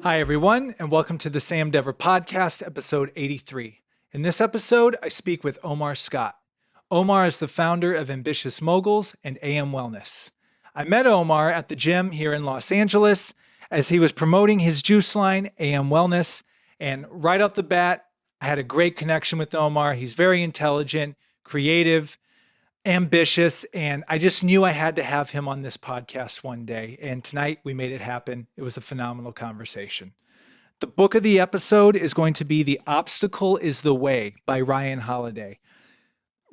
Hi, everyone, and welcome to the Sam Dever Podcast, episode 83. In this episode, I speak with Omar Scott. Omar is the founder of Ambitious Moguls and AM Wellness. I met Omar at the gym here in Los Angeles as he was promoting his juice line, AM Wellness, and right off the bat, I had a great connection with Omar. He's very intelligent, creative, ambitious, and I just knew I had to have him on this podcast one day. And tonight we made it happen. It was a phenomenal conversation. The book of the episode is going to be The Obstacle is the Way by Ryan Holiday.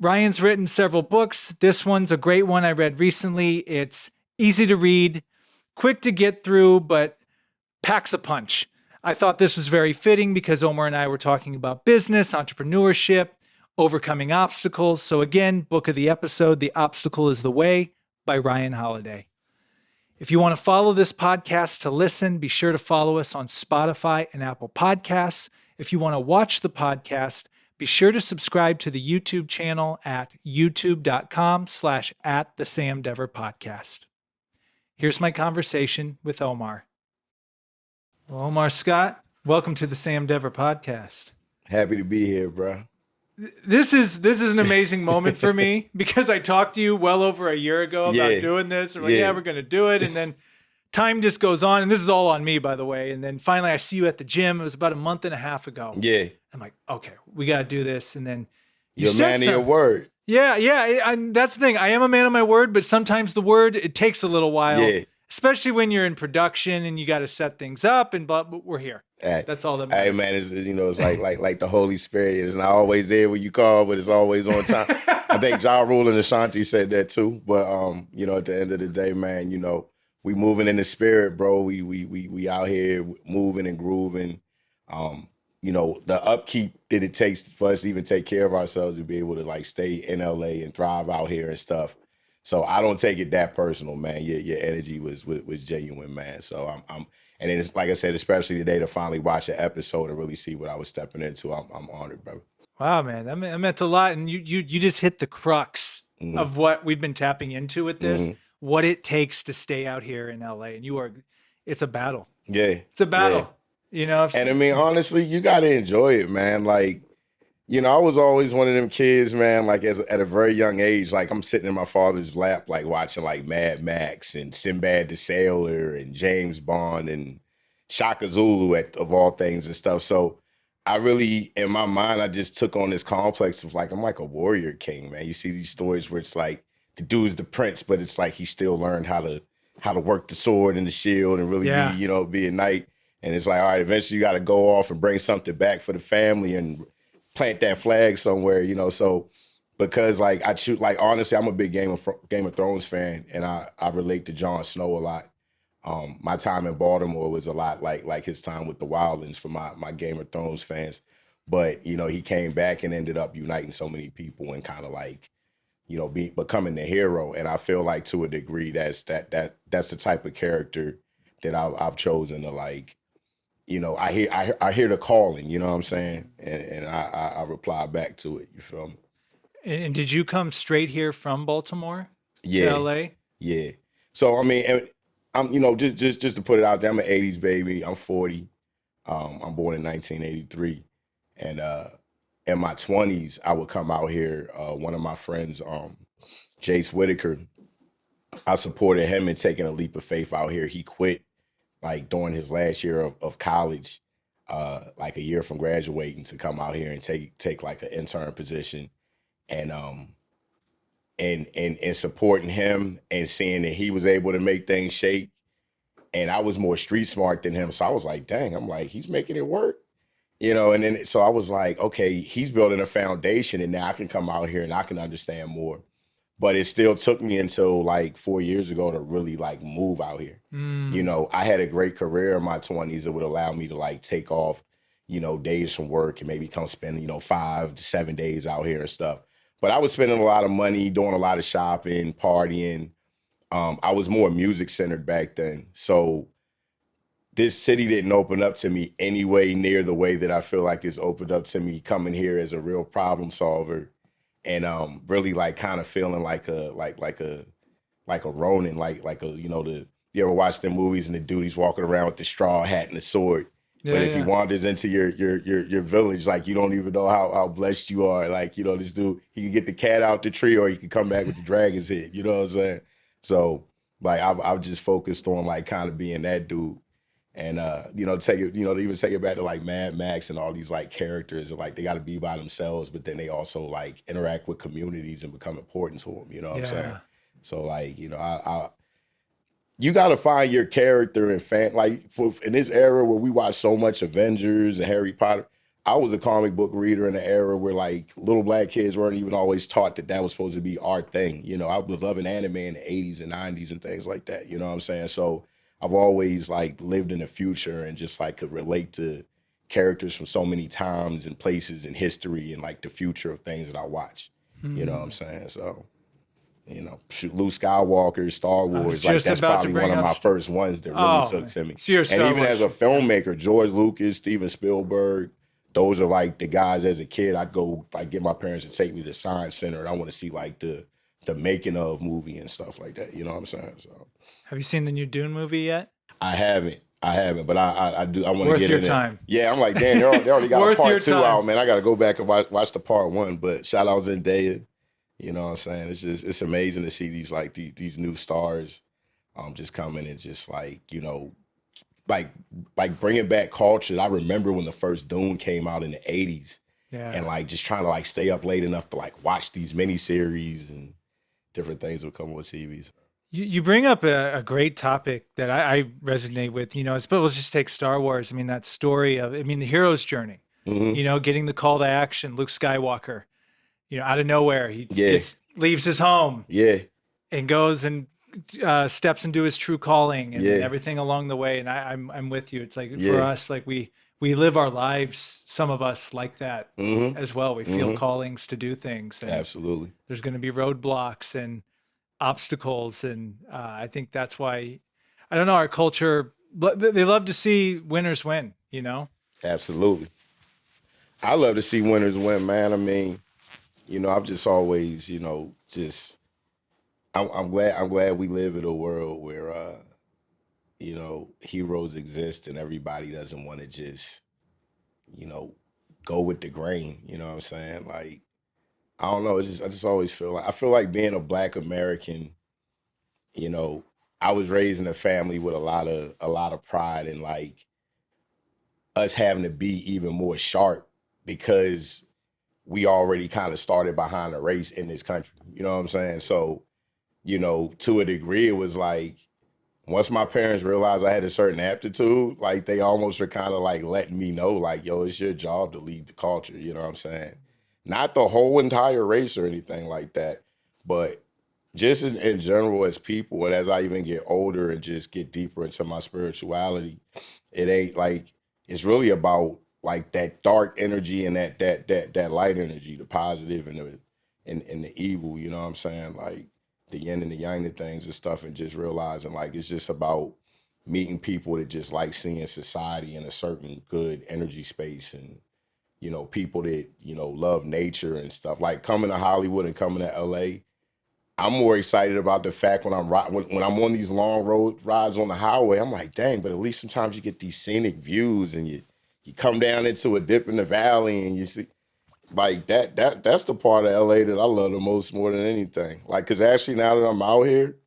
Ryan's written several books. This one's a great one I read recently. It's easy to read, quick to get through, but packs a punch. I thought this was very fitting because Omar and I were talking about business, entrepreneurship, overcoming obstacles. So again, book of the episode, The Obstacle is the Way by Ryan Holiday. If you want to follow this podcast to listen, be sure to follow us on Spotify and Apple Podcasts. If you want to watch the podcast, be sure to subscribe to the YouTube channel at youtube.com/@thesamdeverpodcast. Here's my conversation with Omar. Well, Omar Scott, welcome to the Sam Dever Podcast. Happy to be here, bro. This is an amazing moment for me because I talked to you well over a year ago about doing this. And we're like, we're going to do it. And then time just goes on. And this is all on me, by the way. And then finally I see you at the gym. It was about a month and a half ago. Yeah. I'm like, okay, we got to do this. And then you're a man of your word. Yeah. And that's the thing. I am a man of my word, but sometimes the word, it takes a little while. Yeah. Especially when you're in production and you got to set things up and but we're here. That's all that matters. Hey man, it's like the Holy Spirit is not always there when you call, but it's always on time. I think Ja Rule and Ashanti said that too. But at the end of the day, man, we moving in the spirit, bro. We out here moving and grooving. The upkeep that it takes for us to even take care of ourselves to be able to like stay in LA and thrive out here and stuff. So I don't take it that personal, man. Your energy was genuine, man. So I'm and it's like I said, especially today to finally watch an episode and really see what I was stepping into. I'm honored, bro. Wow, man, that meant a lot. And you just hit the crux of what we've been tapping into with this. What it takes to stay out here in LA, and it's a battle. Yeah, it's a battle. Yeah. And I mean, honestly, you got to enjoy it, man. Like. I was always one of them kids, man, like at a very young age, like I'm sitting in my father's lap, like watching like Mad Max and Sinbad the Sailor and James Bond and Shaka Zulu of all things and stuff. So I really, in my mind, I just took on this complex of like, I'm like a warrior king, man. You see these stories where it's like the dude's the prince, but it's like he still learned how to work the sword and the shield and really be a knight. And it's like, all right, eventually you got to go off and bring something back for the family and plant that flag somewhere, so because like I shoot, like honestly, I'm a big Game of Thrones fan and I relate to Jon Snow a lot. My time in Baltimore was a lot like his time with the Wildlands for my Game of Thrones fans. But, he came back and ended up uniting so many people and kind of like, becoming the hero. And I feel like to a degree that's the type of character that I've chosen to like, I hear the calling, you know what I'm saying? And I reply back to it, you feel me? And did you come straight here from Baltimore to LA? Yeah. So, I mean, I'm, just to put it out there, I'm an 80s baby. I'm 40. I'm born in 1983. And in my 20s, I would come out here. One of my friends, Jace Whitaker, I supported him in taking a leap of faith out here. He quit like during his last year of college, like a year from graduating to come out here and take like an intern position and supporting him and seeing that he was able to make things shake. And I was more street smart than him. So I was like, dang, I'm like, he's making it work, and then, so I was like, okay, he's building a foundation and now I can come out here and I can understand more. But it still took me until like 4 years ago to really like move out here. I had a great career in my 20s that would allow me to like take off, days from work and maybe come spend, 5 to 7 days out here and stuff. But I was spending a lot of money, doing a lot of shopping, partying. I was more music centered back then. So this city didn't open up to me anyway near the way that I feel like it's opened up to me coming here as a real problem solver. And really like kind of feeling like a Ronin, like a, the You ever watch them movies and the dude he's walking around with the straw hat and the sword? Yeah, But if he yeah. wanders into your village, like you don't even know how blessed you are. Like, you know, this dude, he can get the cat out the tree or he can come back with the dragon's head. You know what I'm saying? So like I've just focused on like kind of being that dude. And you know, take it, you know, to even take it back to like Mad Max and all these like characters, and like they got to be by themselves, but then they also like interact with communities and become important to them. You know what I'm saying? Yeah. So like, you know, I you got to find your character and fan. Like in this era where we watch so much Avengers and Harry Potter, I was a comic book reader in an era where like little black kids weren't even always taught that that was supposed to be our thing. You know, I was loving anime in the 80s and 90s and things like that. You know what I'm saying? So I've always like lived in the future and just like could relate to characters from so many times and places in history and like the future of things that I watch. You know what I'm saying? So, you know, shoot, Luke Skywalker, Star I was Wars, like just that's about to probably bring one of up. my first ones that really Oh, took man. to me. So you're a And Star even as a Wars. filmmaker, George Lucas, Steven Spielberg, those are like the guys as a kid. I'd go like get my parents to take me to Science Center and I want to see like the making of movie and stuff like that. You know what I'm saying? So Have you seen the new Dune movie yet? I haven't, but I do. I want to Worth get your in it. time. Yeah, I'm like, damn, they already got a Worth your part 2 time. out, man. I got to go back and watch the part 1. But shout out Zendaya. You know what I'm saying? It's amazing to see these like these new stars, just coming and just like, you know, like bringing back culture. I remember when the first Dune came out in the 80s, Yeah. and like just trying to like stay up late enough to like watch these miniseries and different things would come on TVs. You bring up a great topic that I resonate with. You know, but let's just take Star Wars. I mean, that story of, I mean, the hero's journey. Mm-hmm. You know, getting the call to action. Luke Skywalker. You know, out of nowhere, he Yeah. leaves his home Yeah, and goes and steps into his true calling and Yeah. everything along the way. And I'm with you. It's like for Yeah. us, like we live our lives. Some of us like that Mm-hmm. as well. We feel Mhm. callings to do things. And Absolutely. there's going to be roadblocks and obstacles, and I think that's why, I don't know, our culture, they love to see winners win, you know. Absolutely. I love to see winners win, man. I mean, you know, I've just always, you know, just I'm glad we live in a world where you know, heroes exist and everybody doesn't want to just, you know, go with the grain. You know what I'm saying? Like, I don't know. I just always feel like being a Black American, you know, I was raised in a family with a lot of pride and like us having to be even more sharp because we already kind of started behind the race in this country. You know what I'm saying? So, you know, to a degree, it was like once my parents realized I had a certain aptitude, like they almost were kind of like letting me know, like, yo, it's your job to lead the culture. You know what I'm saying? Not the whole entire race or anything like that, but just in general as people, and as I even get older and just get deeper into my spirituality, it ain't like it's really about like that dark energy and that light energy, the positive and the evil. You know what I'm saying? Like the yin and the yang of things and stuff, and just realizing like it's just about meeting people that just like seeing society in a certain good energy space, and you know, people that, you know, love nature and stuff. Like coming to Hollywood and coming to LA, I'm more excited about the fact when when I'm on these long road rides on the highway, I'm like, dang, but at least sometimes you get these scenic views and you come down into a dip in the valley and you see like that's the part of LA that I love the most more than anything. Like, cause actually now that I'm out here,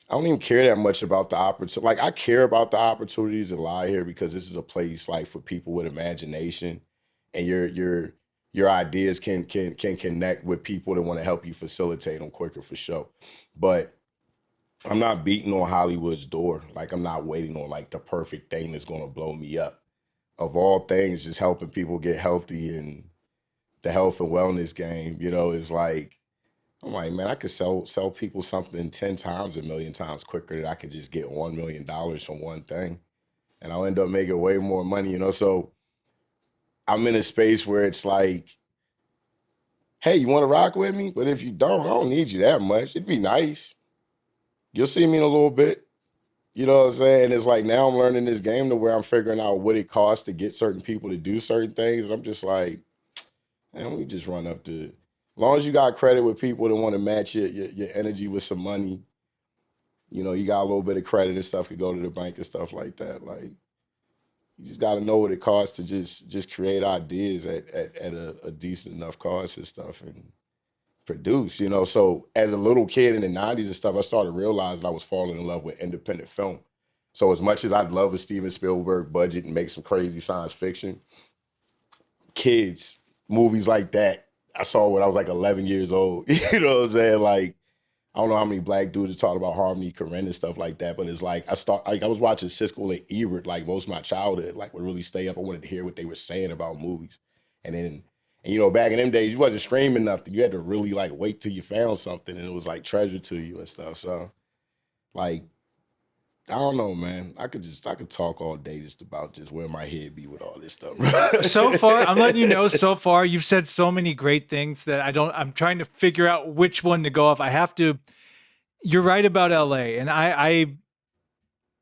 I don't even care that much about the opportunity. Like I care about the opportunities that lie here because this is a place like for people with imagination, and your ideas can connect with people that want to help you facilitate them quicker for sure. But I'm not beating on Hollywood's door. Like I'm not waiting on like the perfect thing that's gonna blow me up. Of all things, just helping people get healthy and the health and wellness game, you know, is like I'm like, man, I could sell people something 10 times, a million times quicker than I could just get $1 million from one thing. And I'll end up making way more money, you know. So I'm in a space where it's like, hey, you want to rock with me? But if you don't, I don't need you that much. It'd be nice. You'll see me in a little bit. You know what I'm saying? It's like now I'm learning this game to where I'm figuring out what it costs to get certain people to do certain things. And I'm just like, man, we just run up to, as long as you got credit with people that want to match your energy with some money, You got a little bit of credit and stuff, could go to the bank and stuff like that. Like, you just got to know what it costs to just create ideas at a decent enough cost and stuff and produce. So as a little kid in the 90s and stuff, I started realizing I was falling in love with independent film. So as much as I'd love a Steven Spielberg budget and make some crazy science fiction, kids, movies like that, I saw when I was like 11 years old. You know what I'm saying? Like, I don't know how many black dudes are talking about Harmony Korine and stuff like that, but it's like I was watching Siskel and Ebert like most of my childhood, like would really stay up. I wanted to hear what they were saying about movies. And back in them days, you wasn't streaming nothing. You had to really like wait till you found something and it was like treasure to you and stuff. So like, I don't know, man. I could talk all day just about just where my head be with all this stuff. Bro. So far, I'm letting you know, so far, you've said so many great things that I'm trying to figure out which one to go off. You're right about LA. And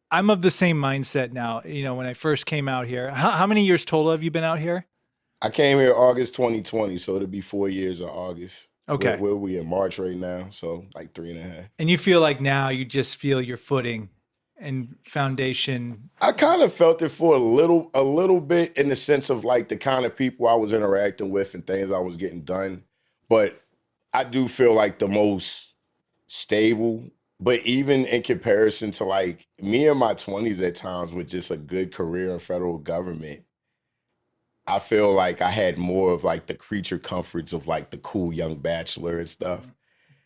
I'm of the same mindset now. When I first came out here, how many years total have you been out here? I came here August 2020, so it'll be 4 years in August. Okay. Where we in March right now, so like 3.5. And you feel like now you just feel your footing and foundation. I kind of felt it for a little bit in the sense of like the kind of people I was interacting with and things I was getting done. But I do feel like the most stable. But even in comparison to like me in my 20s at times with just a good career in federal government, I feel like I had more of like the creature comforts of like the cool young bachelor and stuff.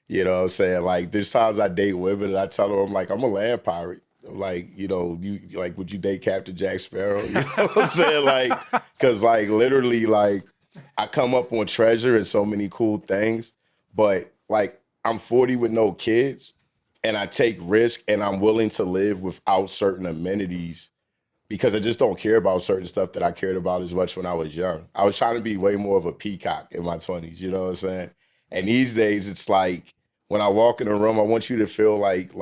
You know what I'm saying? Like there's times I date women and I tell her I'm like, I'm a land pirate. Like, you like, would you date Captain Jack Sparrow? You know what I'm saying? Like, cause like literally like I come up on treasure and so many cool things, but like I'm 40 with no kids and I take risk and I'm willing to live without certain amenities because I just don't care about certain stuff that I cared about as much when I was young. I was trying to be way more of a peacock in my 20s, you know what I'm saying? And these days it's like when I walk in a room, I want you to feel like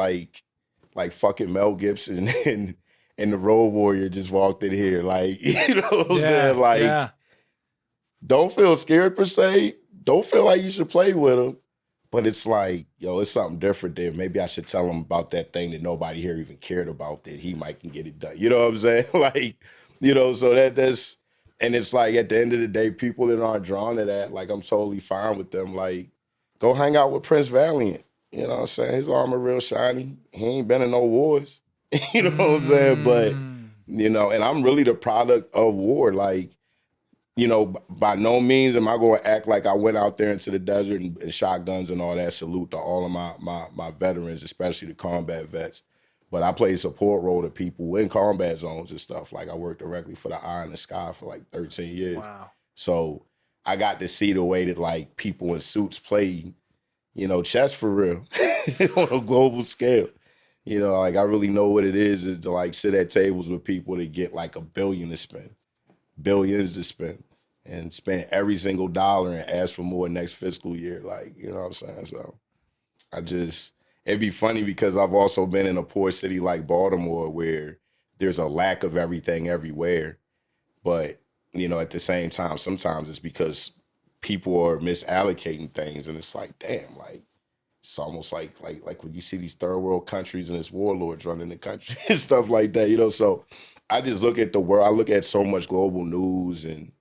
fucking Mel Gibson and the Road Warrior just walked in here. Like, you know what I'm saying? Like, don't feel scared per se. Don't feel like you should play with him. But it's like, yo, it's something different there. Maybe I should tell him about that thing that nobody here even cared about that he might can get it done. You know what I'm saying? Like, so that's, and it's like at the end of the day, people that aren't drawn to that, like I'm totally fine with them. Like, go hang out with Prince Valiant. You know what I'm saying? His armor real shiny. He ain't been in no wars. You know what I'm saying? But, and I'm really the product of war. Like, by no means am I going to act like I went out there into the desert and shot guns and all that. Salute to all of my veterans, especially the combat vets. But I played support role to people in combat zones and stuff. Like I worked directly for the Eye in the Sky for like 13 years. Wow. So I got to see the way that like people in suits play, chess for real on a global scale. Like I really know what it is to like sit at tables with people that get like $1 billion to spend, billions to spend, and spend every single dollar and ask for more next fiscal year. Like, you know what I'm saying? So it'd be funny because I've also been in a poor city like Baltimore where there's a lack of everything everywhere. But, at the same time, sometimes it's because people are misallocating things and it's like, damn, like, it's almost like when you see these third world countries and its warlords running the country and stuff like that, So I just look at the world. I look at so much global news and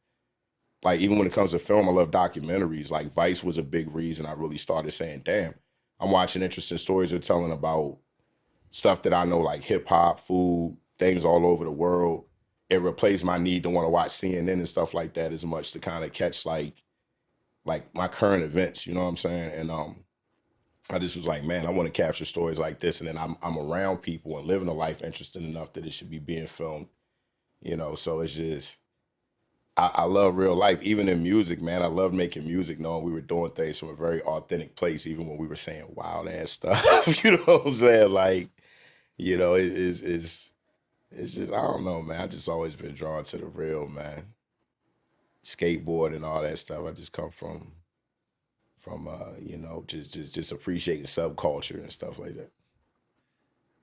like even when it comes to film, I love documentaries. Like Vice was a big reason I really started saying, damn, I'm watching interesting stories they're telling about stuff that I know like hip hop, food, things all over the world. It replaced my need to want to watch CNN and stuff like that as much to kind of catch like my current events, you know what I'm saying? And I just was like, man, I want to capture stories like this. And then I'm around people and living a life interesting enough that it should be being filmed, So it's just, I love real life, even in music, man. I love making music, knowing we were doing things from a very authentic place, even when we were saying wild ass stuff. You know what I'm saying? Like, it's just, I don't know, man. I just always been drawn to the real, man. Skateboard and all that stuff. I just come from just appreciating subculture and stuff like that.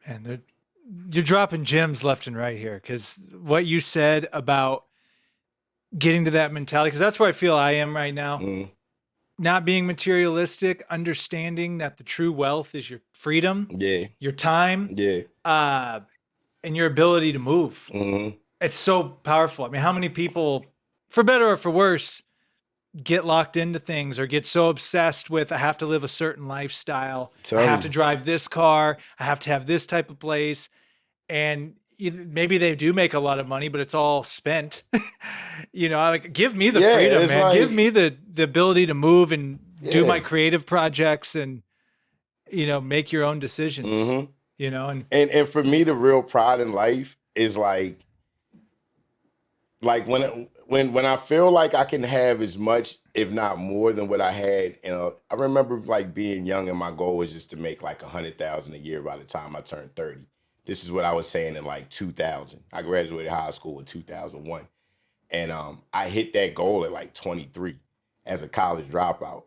Man, you're dropping gems left and right here because what you said about getting to that mentality, because that's where I feel I am right now. not being materialistic, understanding that the true wealth is your freedom, Yeah. your time, Yeah. and your ability to move. Mm-hmm. It's so powerful. I mean, how many people, for better or for worse, get locked into things or get so obsessed with, I have to live a certain lifestyle, I have to drive this car, I have to have this type of place. And maybe they do make a lot of money, but it's all spent. Like, give me the freedom, man. Like, give me the ability to move and do my Yeah. creative projects and, make your own decisions, Mm-hmm. And for me, the real pride in life is like when I feel like I can have as much, if not more, than what I had. I remember like being young, and my goal was just to make like 100,000 a year by the time I turned 30. This is what I was saying in like 2000. I graduated high school in 2001, and I hit that goal at like 23 as a college dropout.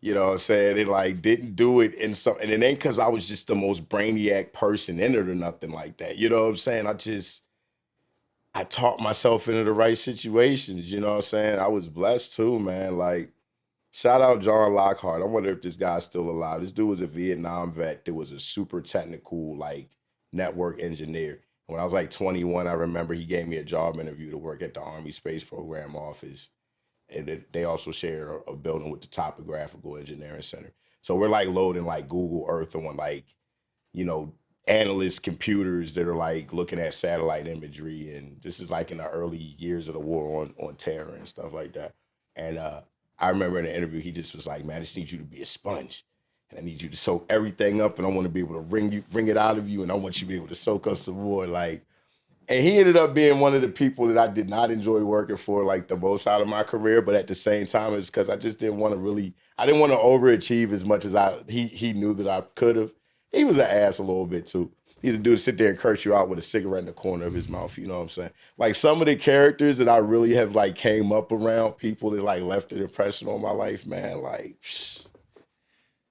You know what I'm saying? It like didn't do it and it ain't because I was just the most brainiac person in it or nothing like that. You know what I'm saying? I taught myself into the right situations. You know what I'm saying? I was blessed too, man. Like, shout out John Lockhart. I wonder if this guy's still alive. This dude was a Vietnam vet that was a super technical, like, network engineer. When I was like 21, I remember he gave me a job interview to work at the Army Space Program office. And they also share a building with the Topographical Engineering Center. So we're like loading like Google Earth on like, analyst computers that are like looking at satellite imagery. And this is like in the early years of the war on terror and stuff like that. And I remember in the interview, he just was like, man, I just need you to be a sponge. And I need you to soak everything up, and I want to be able to wring it out of you, and I want you to be able to soak up some more. Like, and he ended up being one of the people that I did not enjoy working for, like, the most out of my career. But at the same time, it's because I just didn't want to overachieve as much as he knew that I could have. He was an ass a little bit too. He's a dude to sit there and curse you out with a cigarette in the corner of his mouth. You know what I'm saying? Like, some of the characters that I really have like came up around, people that like left an impression on my life, man. Like,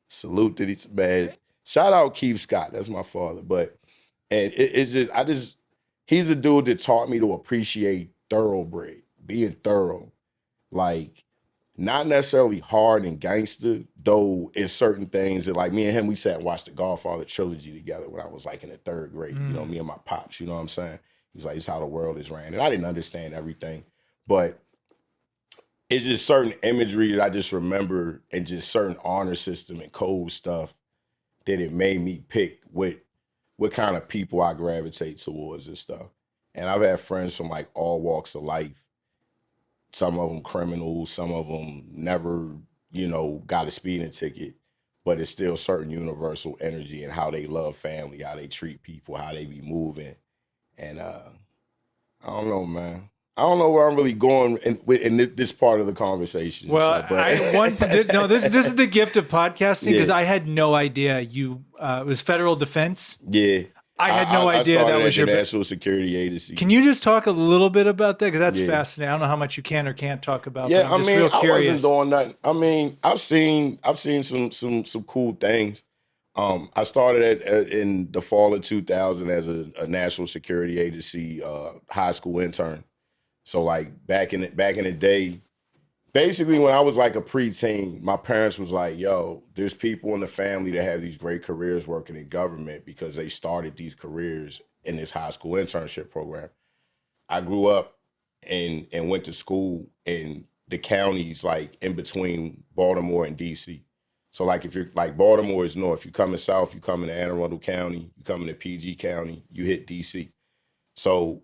salute to these, man. Shout out Keith Scott. That's my father. He's a dude that taught me to appreciate thoroughbred, being thorough. Like, not necessarily hard and gangster, though it's certain things that, like, me and him, we sat and watched the Godfather trilogy together when I was like in the third grade, me and my pops, you know what I'm saying? He was like, it's how the world is ran. And I didn't understand everything, but it's just certain imagery that I just remember, and just certain honor system and code stuff that it made me pick what kind of people I gravitate towards and stuff. And I've had friends from like all walks of life. Some of them criminals, some of them never, got a speeding ticket, but it's still certain universal energy and how they love family, how they treat people, how they be moving. And I don't know, man. I don't know where I'm really going in this part of the conversation. Well, this is the gift of podcasting, because Yeah. I had no idea it was federal defense. Yeah. I had no idea that was your National Security Agency. Can you just talk a little bit about that? Because that's Yeah. fascinating. I don't know how much you can or can't talk about. Yeah, but I'm just I real curious. wasn't doing nothing. I mean, I've seen some cool things. I started in the fall of 2000 as a National Security Agency high school intern. So like back in the day, basically when I was like a preteen, my parents was like, yo, there's people in the family that have these great careers working in government because they started these careers in this high school internship program. I grew up and went to school in the counties like in between Baltimore and DC. So like if you're like Baltimore is north, you coming south, you come into Anne Arundel County, you come into PG County, you hit DC. So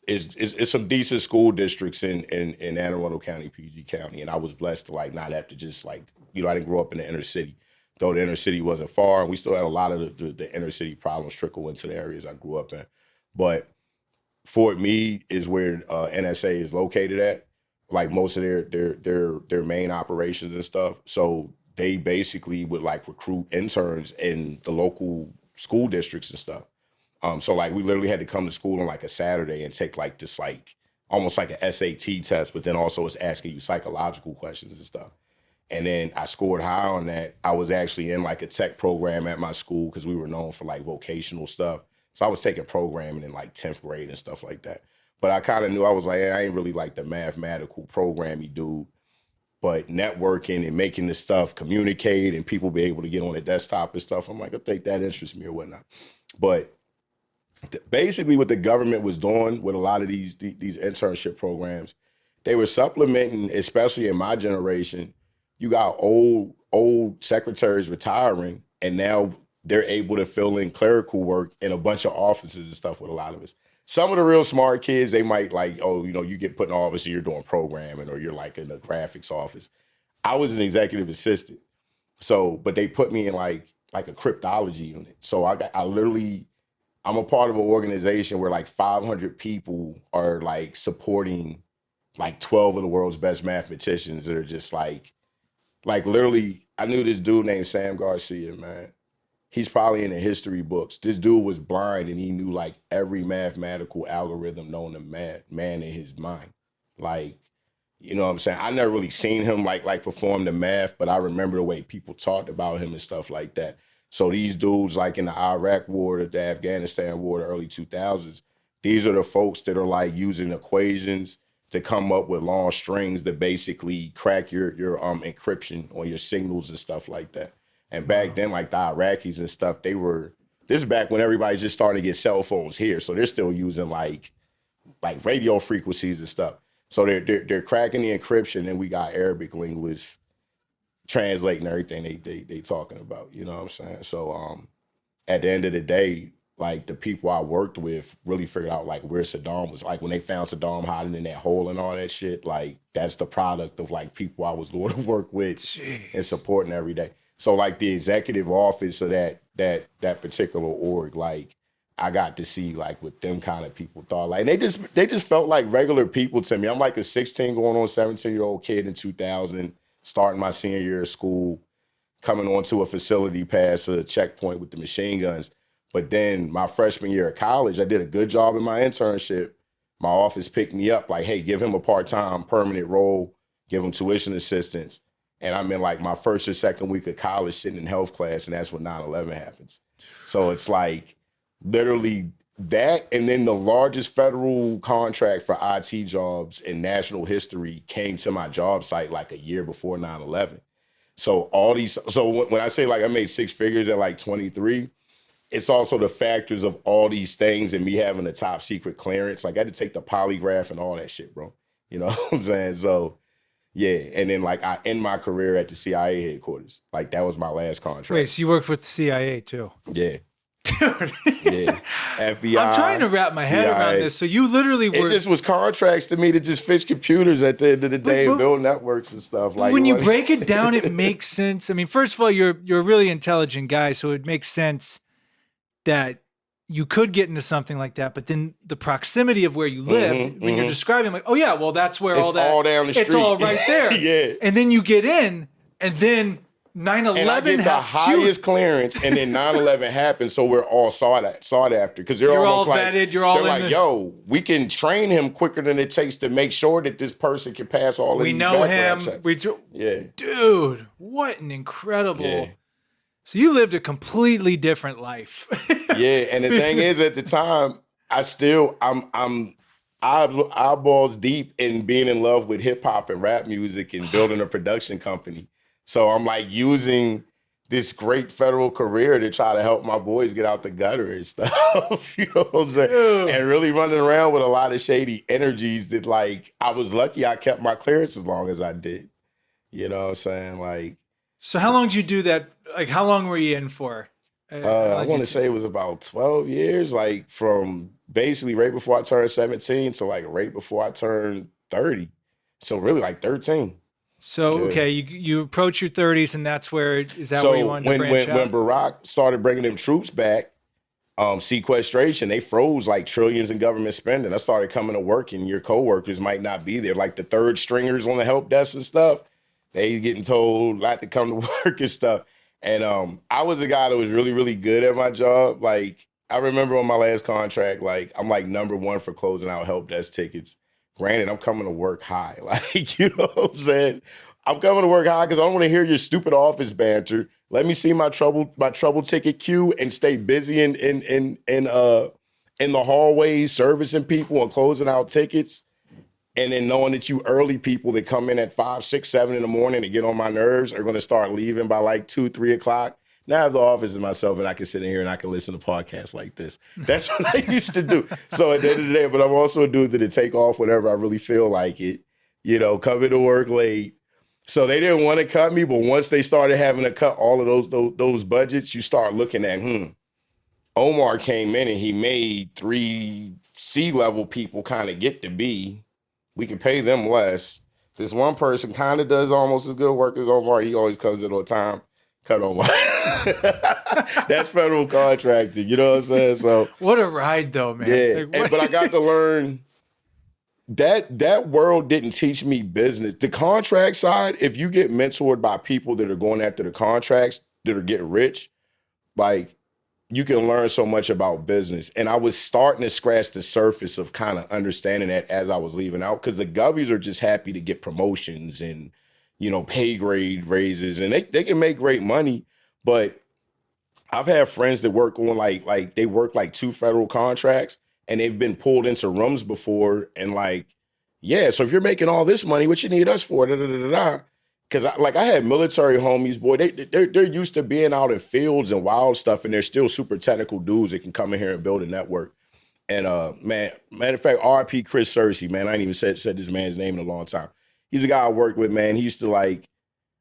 it's some decent school districts in Anne Arundel County, PG County, and I was blessed to like not have to just like, I didn't grow up in the inner city, though the inner city wasn't far, and we still had a lot of the inner city problems trickle into the areas I grew up in. But Fort Meade is where NSA is located at, like most of their main operations and stuff. So they basically would like recruit interns in the local school districts and stuff. So like we literally had to come to school on like a Saturday and take like this like almost like a SAT test, but then also it's asking you psychological questions and stuff. And then I scored high on that. I was actually in like a tech program at my school because we were known for like vocational stuff. So I was taking programming in like 10th grade and stuff like that. But I kind of knew, I was like, I ain't really like the mathematical programmy dude. but networking and making the stuff communicate and people be able to get on the desktop and stuff, I'm like, I think that interests me or whatnot. But basically what the government was doing with a lot of these internship programs, they were supplementing, especially in my generation. You got old secretaries retiring, and now they're able to fill in clerical work in a bunch of offices and stuff with a lot of us. Some of the real smart kids, they might like, oh, you know, you get put in office and you're doing programming or you're like in the graphics office. I was an executive assistant. So, but they put me in like a cryptology unit. So I'm a part of an organization where like 500 people are like supporting like 12 of the world's best mathematicians that are just like literally, I knew this dude named Sam Garcia, man. He's probably in the history books. This dude was blind and he knew like every mathematical algorithm known to man in his mind. Like, you know what I'm saying? I never really seen him like perform the math, but I remember the way people talked about him and stuff like that. So these dudes like in the Iraq war, the Afghanistan war, the early 2000s, these are the folks that are like using equations to come up with long strings that basically crack your encryption on your signals and stuff like that. And back then, like the Iraqis and stuff, this is back when everybody just started to get cell phones here. So they're still using like radio frequencies and stuff. So they're cracking the encryption, and we got Arabic linguists translating everything they talking about. You know what I'm saying? So at the end of the day, like the people I worked with really figured out like where Saddam was. Like when they found Saddam hiding in that hole and all that shit, like that's the product of like people I was going to work with and supporting every day. So like the executive office of that particular org, like I got to see like what them kind of people thought. Like they just felt like regular people to me. I'm like a 16 going on 17-year-old kid in 2000, starting my senior year of school, coming onto a facility past a checkpoint with the machine guns. But then my freshman year of college, I did a good job in my internship. My office picked me up like, hey, give him a part-time permanent role, give him tuition assistance. And I'm in like my first or second week of college sitting in health class, and that's when 9/11 happens. So it's like literally that, and then the largest federal contract for IT jobs in national history came to my job site like a year before 9/11. So when I say like I made six figures at like 23, it's also the factors of all these things and me having a top secret clearance. Like I had to take the polygraph and all that shit, bro. You know what I'm saying? So yeah, and then like I end my career at the CIA headquarters. Like that was my last contract. Wait, so you worked with the CIA too? Yeah. Dude. Yeah. FBI. I'm trying to wrap my head around this. So you literally were. It just was contracts to me to just fix computers at the end of the day and build networks and stuff. Like when you break it down, it makes sense. I mean, first of all, you're a really intelligent guy, so it makes sense that you could get into something like that, but then the proximity of where you live, when you're describing, like, oh yeah, well that's where it's all that, all down the street. It's all right there. Yeah. And then you get in, and then 9/11 and I get the highest clearance, and then 9/11 happened, so we're all sought after because they're almost all like vetted. You're all they're like, yo, we can train him quicker than it takes to make sure that this person can pass all of these background checks. Yeah, dude, what an incredible. Yeah. So you lived a completely different life. Yeah, and the thing is, at the time, I'm eyeballs deep in being in love with hip hop and rap music and building a production company. So I'm like using this great federal career to try to help my boys get out the gutter and stuff. You know what I'm saying? Ew. And really running around with a lot of shady energies that like, I was lucky I kept my clearance as long as I did. You know what I'm saying? Like. So how long did you do that? Like how long were you in for? I want to say it was about 12 years, like from basically right before I turned 17 to like right before I turned 30. So really like 13. So, yeah. Okay, you approach your 30s and that's where, is that where you wanted to branch out? When Barack started bringing them troops back, sequestration, they froze like trillions in government spending. I started coming to work and your coworkers might not be there. Like the third stringers on the help desk and stuff, they getting told not to come to work and stuff. And I was a guy that was really, really good at my job. Like I remember on my last contract, like I'm like #1 for closing out help desk tickets. Granted, I'm coming to work high. Like, you know what I'm saying? I'm coming to work high because I don't want to hear your stupid office banter. Let me see my trouble ticket queue and stay busy in the hallways, servicing people and closing out tickets. And then knowing that you early people that come in at 5, 6, 7 in the morning to get on my nerves are going to start leaving by like 2, 3 o'clock. Now I have the office to myself and I can sit in here and I can listen to podcasts like this. That's what I used to do. So at the end of the day, but I'm also a dude that take off whenever I really feel like it, come into work late. So they didn't want to cut me, but once they started having to cut all of those budgets, you start looking at, Omar came in and he made 3 C-level people kind of get to be. We can pay them less. This one person kind of does almost as good work as Omar. He always comes in on time. Cut Omar. That's federal contracting. You know what I'm saying? So what a ride, though, man. Yeah, but I got to learn that world didn't teach me business. The contract side, if you get mentored by people that are going after the contracts that are getting rich, like, you can learn so much about business. And I was starting to scratch the surface of kind of understanding that as I was leaving out, because the govies are just happy to get promotions and, pay grade raises, and they can make great money. But I've had friends that work on like they work like 2 federal contracts and they've been pulled into rooms before and so if you're making all this money, what you need us for? Da, da, da, da, da. Because I had military homies, boy, they're used to being out in fields and wild stuff, and they're still super technical dudes that can come in here and build a network. And matter of fact, RP Chris Searcy, man, I ain't even said this man's name in a long time. He's a guy I worked with, man. He used to I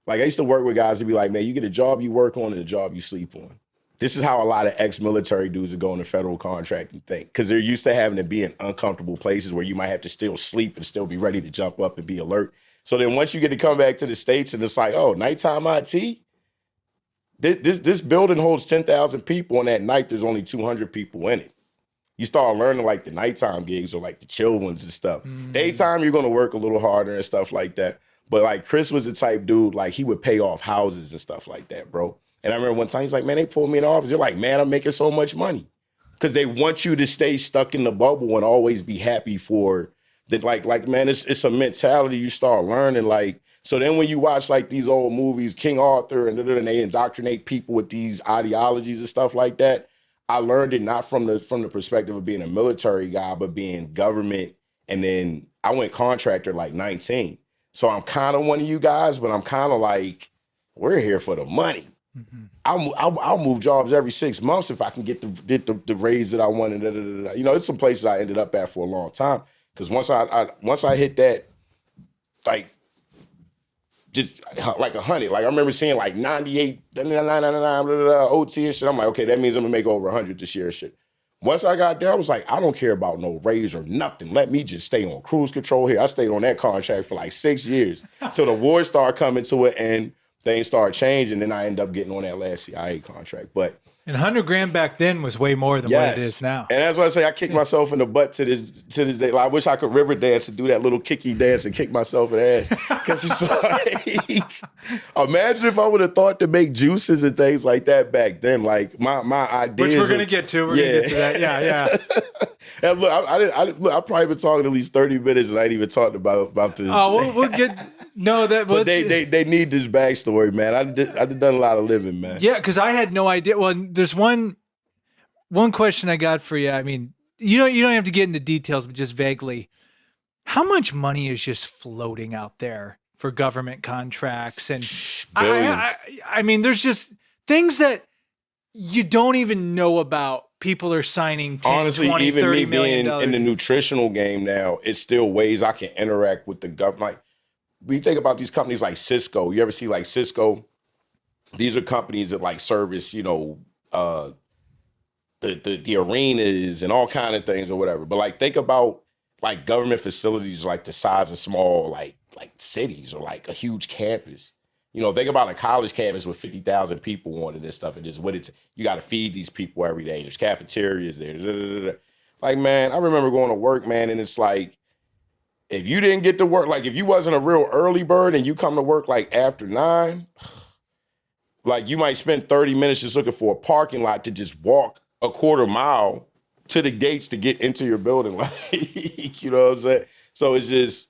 used to work with guys that be like, man, you get a job you work on and a job you sleep on. This is how a lot of ex-military dudes are going to federal contracting thing, because they're used to having to be in uncomfortable places where you might have to still sleep and still be ready to jump up and be alert. So then once you get to come back to the States and it's like, oh, nighttime IT, this building holds 10,000 people, and at night there's only 200 people in it. You start learning like the nighttime gigs or like the chill ones and stuff. Daytime, you're going to work a little harder and stuff like that. But like Chris was the type dude, like he would pay off houses and stuff like that, bro. And I remember one time he's like, man, they pulled me in the office. They're like, man, I'm making so much money. Because they want you to stay stuck in the bubble and always be happy for that. Like, man, it's a mentality you start learning. Like, so then when you watch like these old movies, King Arthur, and they indoctrinate people with these ideologies and stuff like that, I learned it not from the perspective of being a military guy, but being government. And then I went contractor like 19. So I'm kind of one of you guys, but I'm kind of like, we're here for the money. Mm-hmm. I'll move jobs every 6 months if I can get the raise that I wanted. It's some places I ended up at for a long time. Because once I hit that, like, just like 100, like I remember seeing like 98, 99, OT and shit. I'm like, okay, that means I'm gonna make over 100 this year and shit. Once I got there, I was like, I don't care about no raise or nothing. Let me just stay on cruise control here. I stayed on that contract for like 6 years till the war started coming to it and things started changing. Then I ended up getting on that last CIA contract. But and $100,000 back then was way more than what it is now. And that's why I say I kick myself in the butt to this day. Like, I wish I could river dance and do that little kicky dance and kick myself in the ass. Because it's like, imagine if I would have thought to make juices and things like that back then. Like my ideas. Which we're gonna get to. We're gonna get to that. Yeah. And look, I've probably been talking at least 30 minutes and I ain't even talked about this. Oh, we'll get that. But they need this backstory, man. I done a lot of living, man. Yeah, because I had no idea. Well, there's one question I got for you. I mean, you don't have to get into details, but just vaguely, how much money is just floating out there for government contracts? And I mean, there's just things that you don't even know about. People are signing 10, honestly, 20, even $30 me million being in the nutritional game now, it's still ways I can interact with the government. Like, when you think about these companies like Cisco, you ever see like Cisco? These are companies that like service, the arenas and all kind of things or whatever. But like, think about like government facilities like the size of small like cities or like a huge campus. Think about a college campus with 50,000 people on it and stuff, and just you got to feed these people every day. There's cafeterias there. Like, man, I remember going to work, man, and it's like, if you didn't get to work, like if you wasn't a real early bird and you come to work like after 9, like you might spend 30 minutes just looking for a parking lot to just walk a quarter mile to the gates to get into your building. Like, you know what I'm saying? So it's just,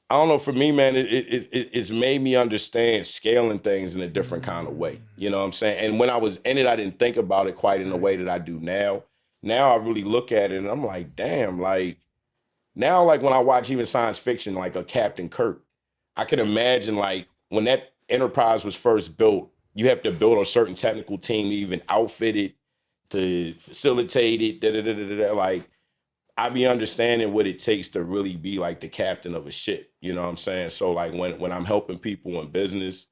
I don't know, for me, man, it's made me understand scaling things in a different kind of way. You know what I'm saying? And when I was in it, I didn't think about it quite in the way that I do now. Now I really look at it and I'm like, damn, like, Now, like when I watch even science fiction, like a Captain Kirk, I can imagine like when that Enterprise was first built, you have to build a certain technical team to even outfit it, to facilitate it, like I be understanding what it takes to really be like the captain of a ship. You know what I'm saying? So like when I'm helping people in business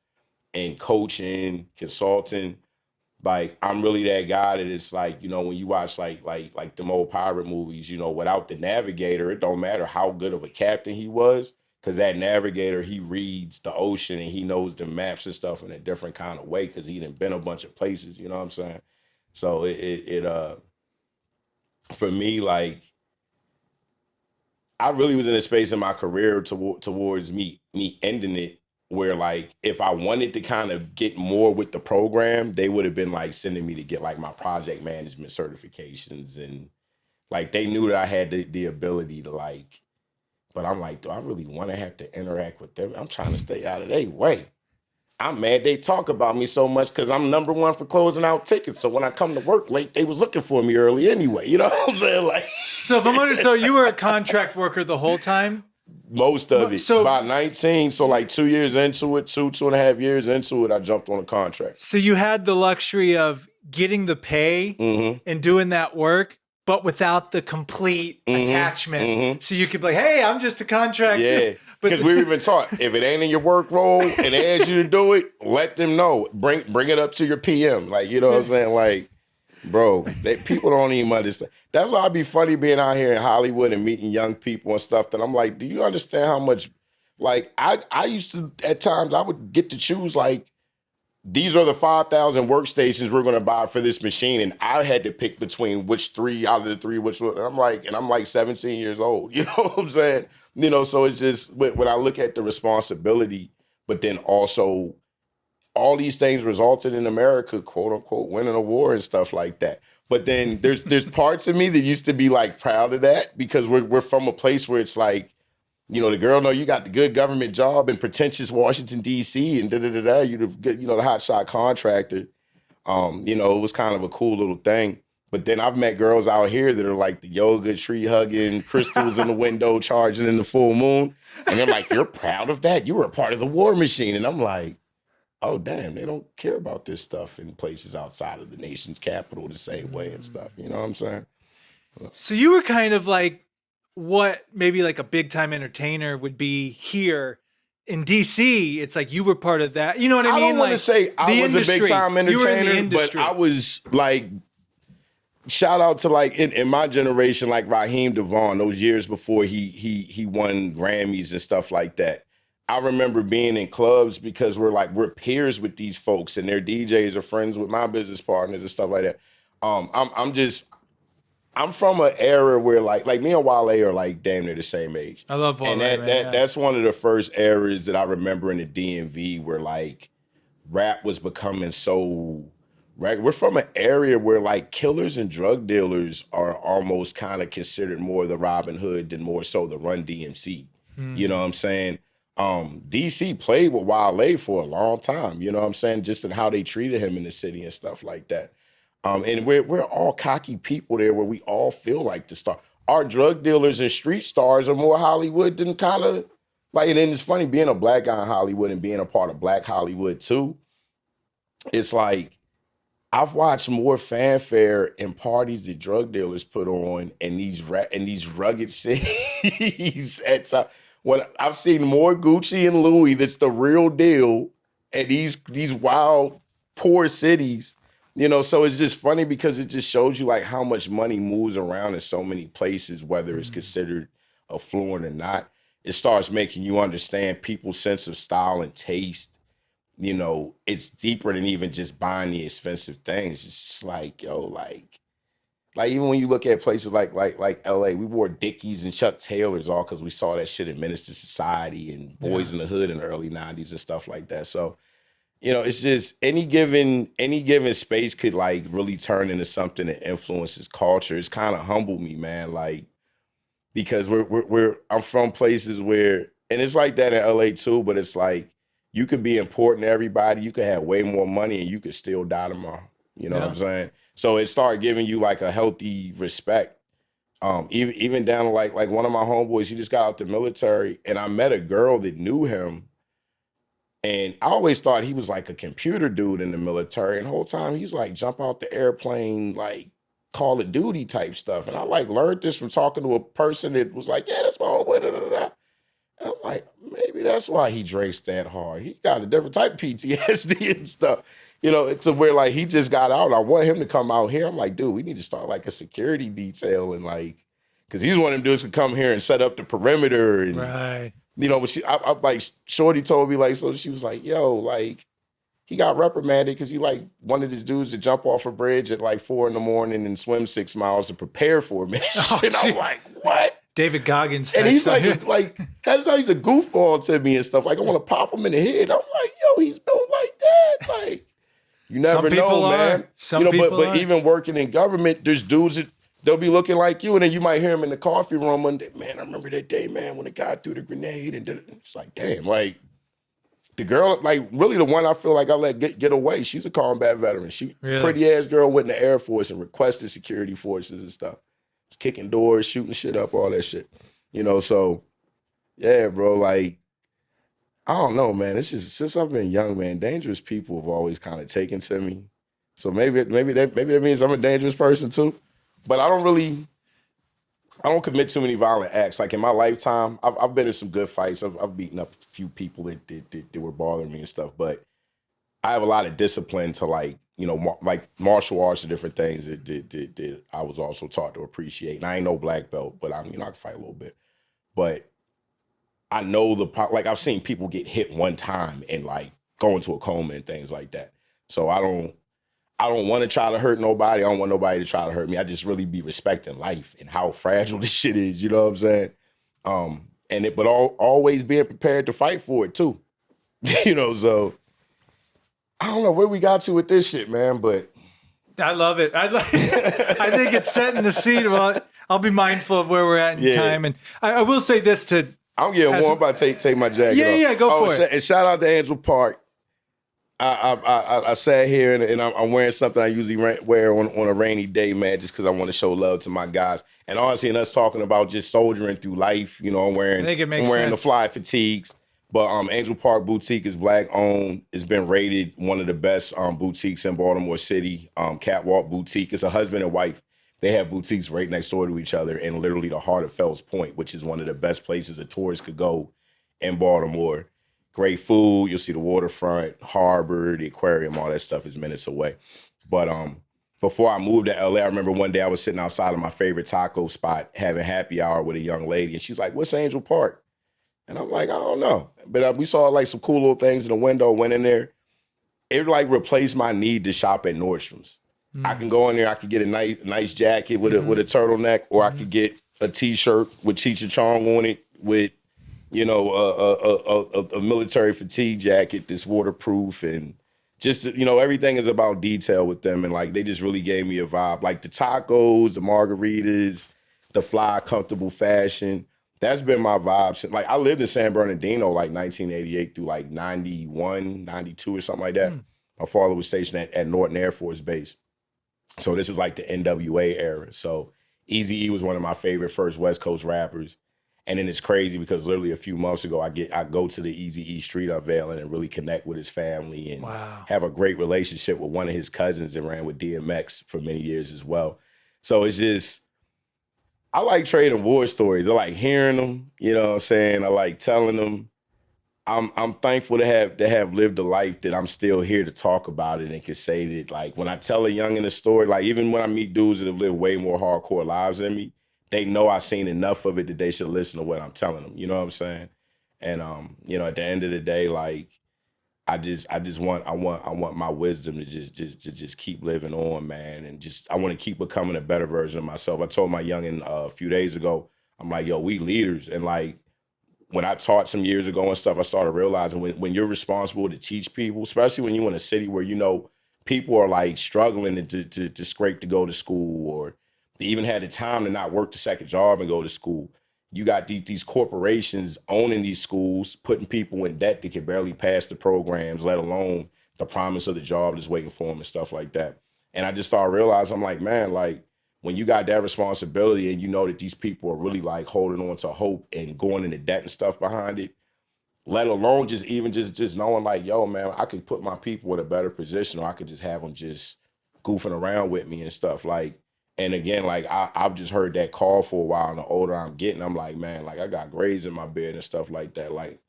and coaching, consulting, like I'm really that guy that it's like, you know, when you watch like them old pirate movies, you know, without the navigator, it don't matter how good of a captain he was, because that navigator, he reads the ocean and he knows the maps and stuff in a different kind of way because he done been a bunch of places, you know what I'm saying? So for me, like I really was in a space in my career towards me ending it where like if I wanted to kind of get more with the program, they would have been like sending me to get like my project management certifications, and like they knew that I had the ability to like, but I'm like, do I really want to have to interact with them? I'm trying to stay out of their way. I'm mad they talk about me so much because I'm number one for closing out tickets. So when I come to work late, they was looking for me early anyway. You know what I'm saying? Like, So if I'm under, so you were a contract worker the whole time? most of it. So About 19, so like 2 years into it, 2.5 years into it, I jumped on a contract. So you had the luxury of getting the pay and doing that work, but without the complete attachment. So you could be like, hey, I'm just a contractor. Yeah. But Because we were even taught, if it ain't in your work role and they ask you to do it, let them know. Bring it up to your PM. Like, you know what I'm saying? Like, bro, people don't even understand. That's why I'd be funny being out here in Hollywood and meeting young people and stuff that I'm like, do you understand how much, like, I used to, at times, I would get to choose, like, these are the 5,000 workstations we're going to buy for this machine. And I had to pick between which three out of the three, which one. I'm like 17 years old. You know what I'm saying? You know, so it's just when I look at the responsibility, but then also all these things resulted in America, quote unquote, winning a war and stuff like that. But then there's parts of me that used to be like proud of that because we're from a place where it's like, you know, the girl know you got the good government job in pretentious Washington, D.C. and da-da-da-da. You the good, you know, the hotshot contractor. You know, it was kind of a cool little thing. But then I've met girls out here that are like the yoga, tree hugging, crystals in the window, charging in the full moon. And they're like, you're proud of that? You were a part of the war machine. And I'm like, oh, damn, they don't care about this stuff in places outside of the nation's capital the same way and stuff. You know what I'm saying? so you were kind of like what maybe like a big time entertainer would be here in DC. It's like you were part of that. You know what I mean? I don't want to say I was a big time You were in the entertainer, but industry. I was like, shout out to like in my generation, like Raheem DeVaughn, those years before he won Grammys and stuff like that. I remember being in clubs because we're peers with these folks and their DJs are friends with my business partners and stuff like that. I'm from an era where like me and Wale are like damn near the same age. I love Wale, and man, that's one of the first eras that I remember in the DMV where like rap was becoming so right. We're from an area where like killers and drug dealers are almost kind of considered more the Robin Hood than more so the Run DMC. You know what I'm saying? DC played with Wale for a long time, you know what I'm saying? Just in how they treated him in the city and stuff like that. And we're all cocky people there where we all feel like the star. Our drug dealers and street stars are more Hollywood than kind of like, and then it's funny being a black guy in Hollywood and being a part of Black Hollywood too. It's like, I've watched more fanfare and parties that drug dealers put on in these rugged cities at times. When I've seen more Gucci and Louis, that's the real deal, and these wild poor cities, you know. So it's just funny because it just shows you like how much money moves around in so many places, whether it's considered affluent or not. It starts making you understand people's sense of style and taste. You know, it's deeper than even just buying the expensive things. It's just like, yo, like even when you look at places like LA, we wore Dickies and Chuck Taylors all because we saw that shit in Minister Society and Boys in the Hood in the early 90s and stuff like that. So, you know, it's just any given space could like really turn into something that influences culture. It's kind of humbled me, man. Like, because I'm from places where, and it's like that in LA too, but it's like you could be important to everybody. You could have way more money and you could still die tomorrow. You know what I'm saying? So it started giving you like a healthy respect Even down to like one of my homeboys, he just got out the military, and I met a girl that knew him. And I always thought he was like a computer dude in the military. And the whole time he's like jump out the airplane, like Call of Duty type stuff. And I like learned this from talking to a person that was like, yeah, that's my homeboy. Da, da, da, da. And I'm like, maybe that's why he drinks that hard. He got a different type of PTSD and stuff. To where like he just got out. I want him to come out here. I'm like, dude, we need to start like a security detail and like, because he's one of them dudes who come here and set up the perimeter and Right. but I like Shorty told me like, so she was like, yo, like he got reprimanded because he like wanted his dudes to jump off a bridge at like 4 a.m. and swim 6 miles to prepare for him. And I'm like, what? David Goggins. And he's type like, that's how he's a goofball to me and stuff. Like I want to pop him in the head. I'm like, yo, he's built like that. Like you never know, man. But even working in government, there's dudes that they'll be looking like you, and then you might hear him in the coffee room one day. Man, I remember that day, man, when the guy threw the grenade, and it's like, damn, like the girl, like really the one I feel like I let get away. She's a combat veteran. She pretty ass girl went in the Air Force and requested security forces and stuff. Just kicking doors, shooting shit up, all that shit. So yeah, bro, like I don't know, man. It's just since I've been young, man, dangerous people have always kind of taken to me. So maybe that means I'm a dangerous person too. But I don't commit too many violent acts. Like in my lifetime, I've been in some good fights. I've beaten up a few people that were bothering me and stuff. But I have a lot of discipline to like martial arts and different things that I was also taught to appreciate. And I ain't no black belt, but I can fight a little bit. But I know like I've seen people get hit one time and like go into a coma and things like that. So I don't want to try to hurt nobody. I don't want nobody to try to hurt me. I just really be respecting life and how fragile this shit is. You know what I'm saying? But always being prepared to fight for it too. So I don't know where we got to with this shit, man, but I love it. I think it's setting the scene. Well, I'll be mindful of where we're at in time. And I will say this to... I'm getting warm, but take my jacket off. Yeah, go for it. And shout out to Angel Park. I sat here and I'm wearing something I usually wear on a rainy day, man, just because I want to show love to my guys. And honestly, and us talking about just soldiering through life, I'm wearing the fly fatigues. But Angel Park Boutique is black owned. It's been rated one of the best boutiques in Baltimore City. Catwalk Boutique. It's a husband and wife. They have boutiques right next door to each other in literally the heart of Fells Point, which is one of the best places a tourist could go in Baltimore. Great food. You'll see the waterfront, harbor, the aquarium, all that stuff is minutes away. But before I moved to LA, I remember one day I was sitting outside of my favorite taco spot having happy hour with a young lady. And she's like, what's Angel Park? And I'm like, I don't know. But we saw like some cool little things in the window, went in there. It like replaced my need to shop at Nordstrom's. I can go in there, I could get a nice jacket with a turtleneck, or I could get a t-shirt with Cheech and Chong on it with, a military fatigue jacket that's waterproof, and just, everything is about detail with them. And like, they just really gave me a vibe. Like the tacos, the margaritas, the fly, comfortable fashion. That's been my vibe since, like, I lived in San Bernardino like 1988 through like 91, 92 or something like that. My father was stationed at Norton Air Force Base. So this is like the NWA era. So Eazy-E was one of my favorite first West Coast rappers. And then it's crazy because literally a few months ago, I go to the Eazy-E street unveiling and really connect with his family and have a great relationship with one of his cousins that ran with DMX for many years as well. So it's just, I like trading war stories. I like hearing them, you know what I'm saying? I like telling them. I'm thankful to have lived a life that I'm still here to talk about it and can say that, like, when I tell a youngin' a story, like, even when I meet dudes that have lived way more hardcore lives than me, they know I've seen enough of it that they should listen to what I'm telling them. You know what I'm saying? And at the end of the day, like, I want my wisdom to just keep living on, man, and I want to keep becoming a better version of myself. I told my youngin' a few days ago, I'm like, yo, we leaders, and like, when I taught some years ago and stuff, I started realizing when you're responsible to teach people, especially when you're in a city where people are like struggling to scrape to go to school, or they even had the time to not work the second job and go to school. You got these corporations owning these schools, putting people in debt that can barely pass the programs, let alone the promise of the job that's waiting for them and stuff like that. And I just started realizing, I'm like, man, like, when you got that responsibility and you know that these people are really like holding on to hope and going into debt and stuff behind it, let alone just knowing like, yo, man, I could put my people in a better position, or I could just have them just goofing around with me and stuff. Like, and again, like I've just heard that call for a while, and the older I'm getting, I'm like, man, like I got grays in my beard and stuff like that. Like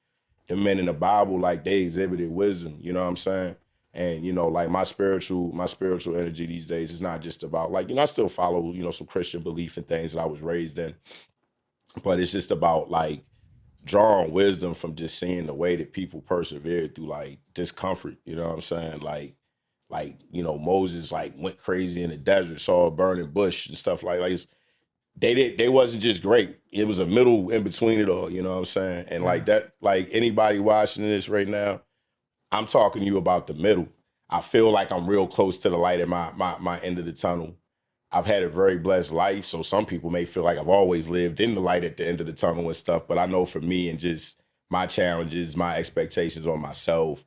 the men in the Bible, like they exhibited wisdom, you know what I'm saying? And, you know, like my spiritual energy these days is not just about like, you know, I still follow, you know, some Christian belief and things that I was raised in, but it's just about like drawing wisdom from just seeing the way that people persevered through like discomfort, you know what I'm saying? Like, you know, Moses like went crazy in the desert, saw a burning bush and stuff like they wasn't just great. It was a middle in between it all, you know what I'm saying? And like that, like anybody watching this right now, I'm talking to you about the middle. I feel like I'm real close to the light at my end of the tunnel. I've had a very blessed life, so some people may feel like I've always lived in the light at the end of the tunnel and stuff, but I know for me and just my challenges, my expectations on myself,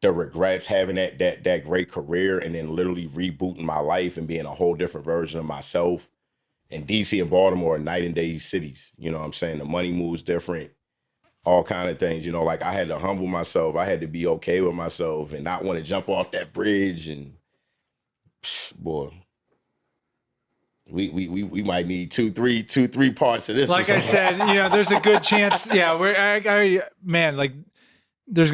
the regrets, having that great career and then literally rebooting my life and being a whole different version of myself. And DC and Baltimore are night and day cities. You know what I'm saying? The money moves different, all kind of things. You know, like I had to humble myself. I had to be okay with myself and not want to jump off that bridge. And boy, we might need two, three parts of this. Like I said, you know, there's a good chance. Yeah, man, like there's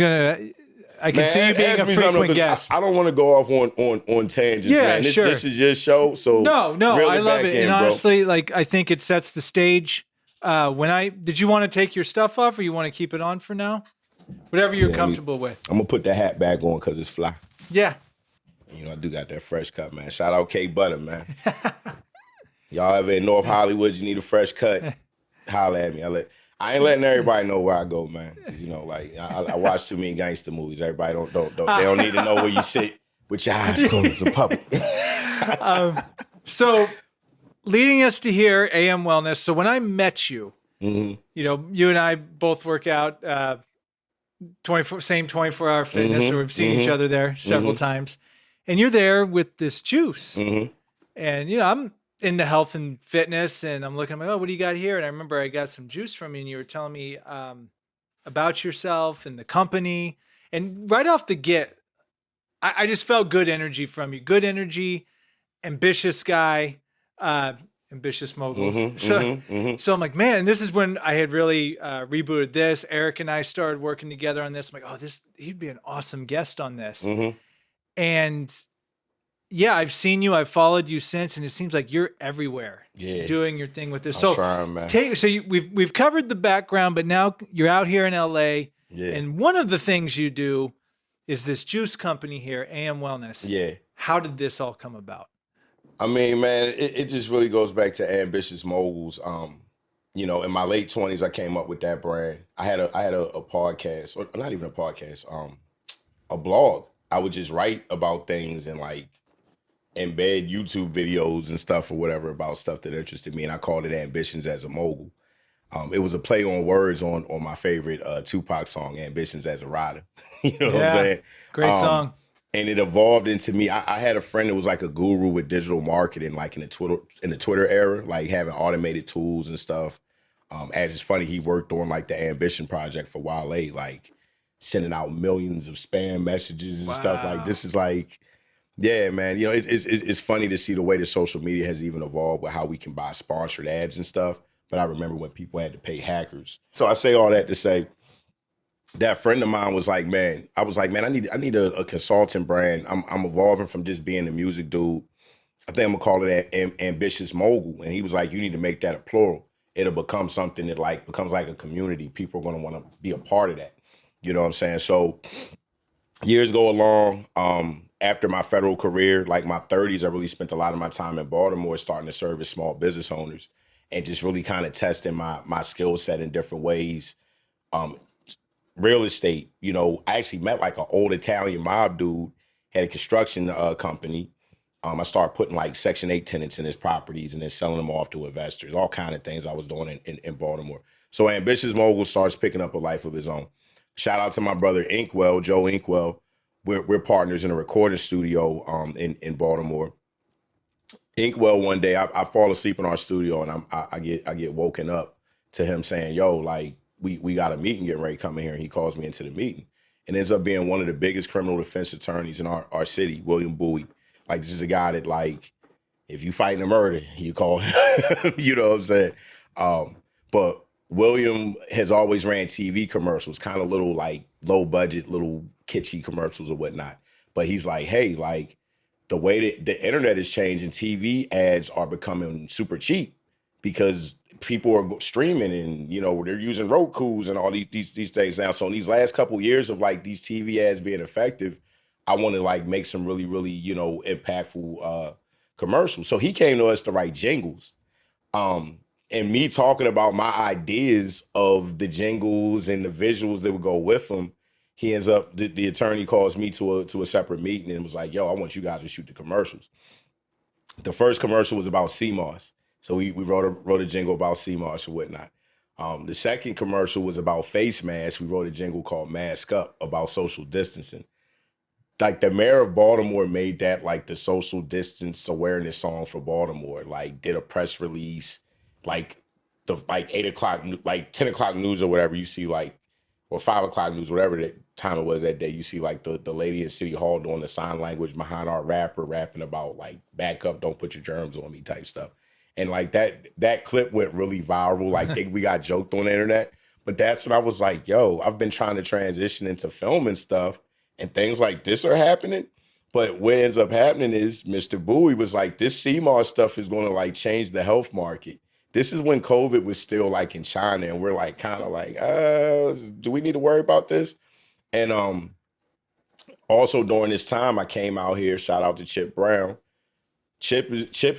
I can see you being a frequent guest. I don't want to go off on tangents, man. Sure. This is your show, so no, I love it. And honestly, like I think it sets the stage. Did you want to take your stuff off, or you want to keep it on for now? Whatever you're comfortable with. I'm gonna put the hat back on because it's fly. Yeah. You know, I do got that fresh cut, man. Shout out K Butter, man. Y'all ever in North Hollywood, you need a fresh cut, holla at me. I ain't letting everybody know where I go, man. You know, like I watch too many gangster movies. Everybody don't they don't need to know where you sit with your eyes closed in public. So leading us to here, AM Wellness. So when I met you, you know, you and I both work out 24-hour fitness, or we've seen each other there several times. And you're there with this juice. And, you know, I'm into health and fitness, and I'm looking, I'm like, oh, what do you got here? And I remember I got some juice from you, and you were telling me about yourself and the company. And right off the get, I just felt good energy from you. Good energy, ambitious guy, Ambitious Moguls. So I'm like, man, and this is when I had really rebooted this. Eric and I started working together on this. I'm like, oh, he'd be an awesome guest on this. And yeah, I've seen you. I've followed you since, and it seems like you're everywhere, doing your thing with this. I'm trying, man. We've covered the background, but now you're out here in LA, and one of the things you do is this juice company here, AM Wellness. Yeah. How did this all come about? I mean, man, it just really goes back to Ambitious Moguls. You know, in my late 20s, I came up with that brand. I had a podcast, or not even a podcast, a blog. I would just write about things and like embed YouTube videos and stuff or whatever about stuff that interested me, and I called it Ambitions as a Mogul. It was a play on words on my favorite Tupac song, Ambitions as a Rider. You know what I'm saying? Great song. And it evolved into me. I had a friend that was like a guru with digital marketing, like in the Twitter era, like having automated tools and stuff. As it's funny, he worked on like the Ambition project for Wale, like sending out millions of spam messages and stuff. Like this is like, yeah, man. You know, it's funny to see the way that social media has even evolved with how we can buy sponsored ads and stuff. But I remember when people had to pay hackers. So I say all that to say, that friend of mine was like, man, I was like, man, I need a consulting brand. I'm evolving from just being a music dude. I think I'm gonna call it Ambitious Mogul. And he was like, you need to make that a plural. It'll become something that like becomes like a community. People are gonna want to be a part of that. You know what I'm saying? So years go along. After my federal career, like my 30s, I really spent a lot of my time in Baltimore starting to service small business owners and just really kind of testing my skill set in different ways. Real estate, you know, I actually met like an old Italian mob dude, had a construction company. I started putting like Section 8 tenants in his properties and then selling them off to investors, all kind of things I was doing in Baltimore. So Ambitious Mogul starts picking up a life of his own. Shout out to my brother Inkwell, Joe Inkwell. We're partners in a recording studio in Baltimore. Inkwell one day, I fall asleep in our studio, and I get woken up to him saying, "Yo, like we got a meeting getting ready to come in here." And he calls me into the meeting, and ends up being one of the biggest criminal defense attorneys in our city, William Bowie. Like, this is a guy that, like, if you fighting a murder, you call him. You know what I'm saying? But William has always ran TV commercials, kind of little, like, low budget, little kitschy commercials or whatnot. But he's like, hey, like, the way that the internet is changing, TV ads are becoming super cheap because people are streaming, and they're using Roku's and all these things now. So in these last couple of years of, like, these TV ads being effective, I want to, like, make some really, really, impactful commercials. So he came to us to write jingles. And me talking about my ideas of the jingles and the visuals that would go with them, he ends up, the attorney calls me to a separate meeting and was like, yo, I want you guys to shoot the commercials. The first commercial was about seamoss. So we wrote a jingle about seamoss or whatnot. The second commercial was about face masks. We wrote a jingle called Mask Up about social distancing. Like, the mayor of Baltimore made that, like, the social distance awareness song for Baltimore. Like, did a press release, like, the, like, 8 o'clock, like 10 o'clock news or whatever. You see, like, or 5 o'clock news, whatever that time it was that day. You see, like, the lady in City Hall doing the sign language behind our rapper, rapping about, like, back up, don't put your germs on me type stuff. And, like, that clip went really viral. Like, we got joked on the internet. But that's when I was like, yo, I've been trying to transition into film and stuff, and things like this are happening. But what ends up happening is Mr. Bowie was like, this CMOS stuff is going to, like, change the health market. This is when COVID was still, like, in China, and we're, like, kind of like, do we need to worry about this? And also during this time, I came out here, shout out to Chip Brown. Chip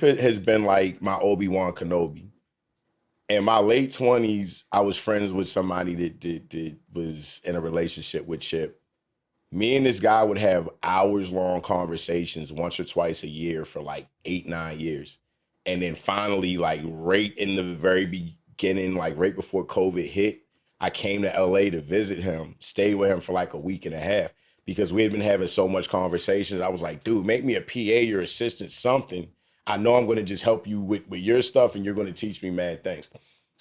has been like my Obi-Wan Kenobi. In my late 20s, I was friends with somebody that was in a relationship with Chip. Me and this guy would have hours-long conversations once or twice a year for, like, 8-9 years. And then finally, like, right in the very beginning, like, right before COVID hit, I came to LA to visit him, stayed with him for, like, a week and a half, because we had been having so much conversation. I was like, dude, make me a PA, your assistant, something. I know I'm going to just help you with your stuff, and you're going to teach me mad things.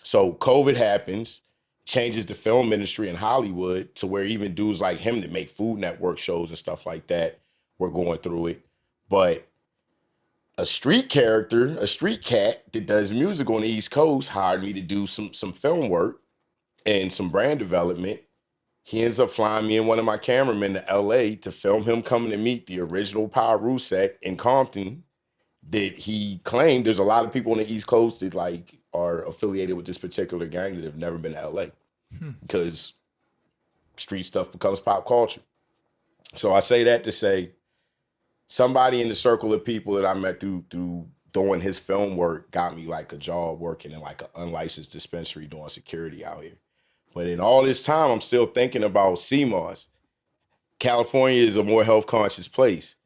So COVID happens, changes the film industry in Hollywood to where even dudes like him that make Food Network shows and stuff like that were going through it. But a street character, a street cat that does music on the East Coast, hired me to do some film work and some brand development. He ends up flying me and one of my cameramen to LA to film him coming to meet the original Power Rule set in Compton that he claimed. There's a lot of people on the East Coast that, like, are affiliated with this particular gang that have never been to LA because street stuff becomes pop culture. So I say that to say, somebody in the circle of people that I met through doing his film work got me, like, a job working in, like, an unlicensed dispensary doing security out here. But in all this time, I'm still thinking about CMOS. California is a more health conscious place.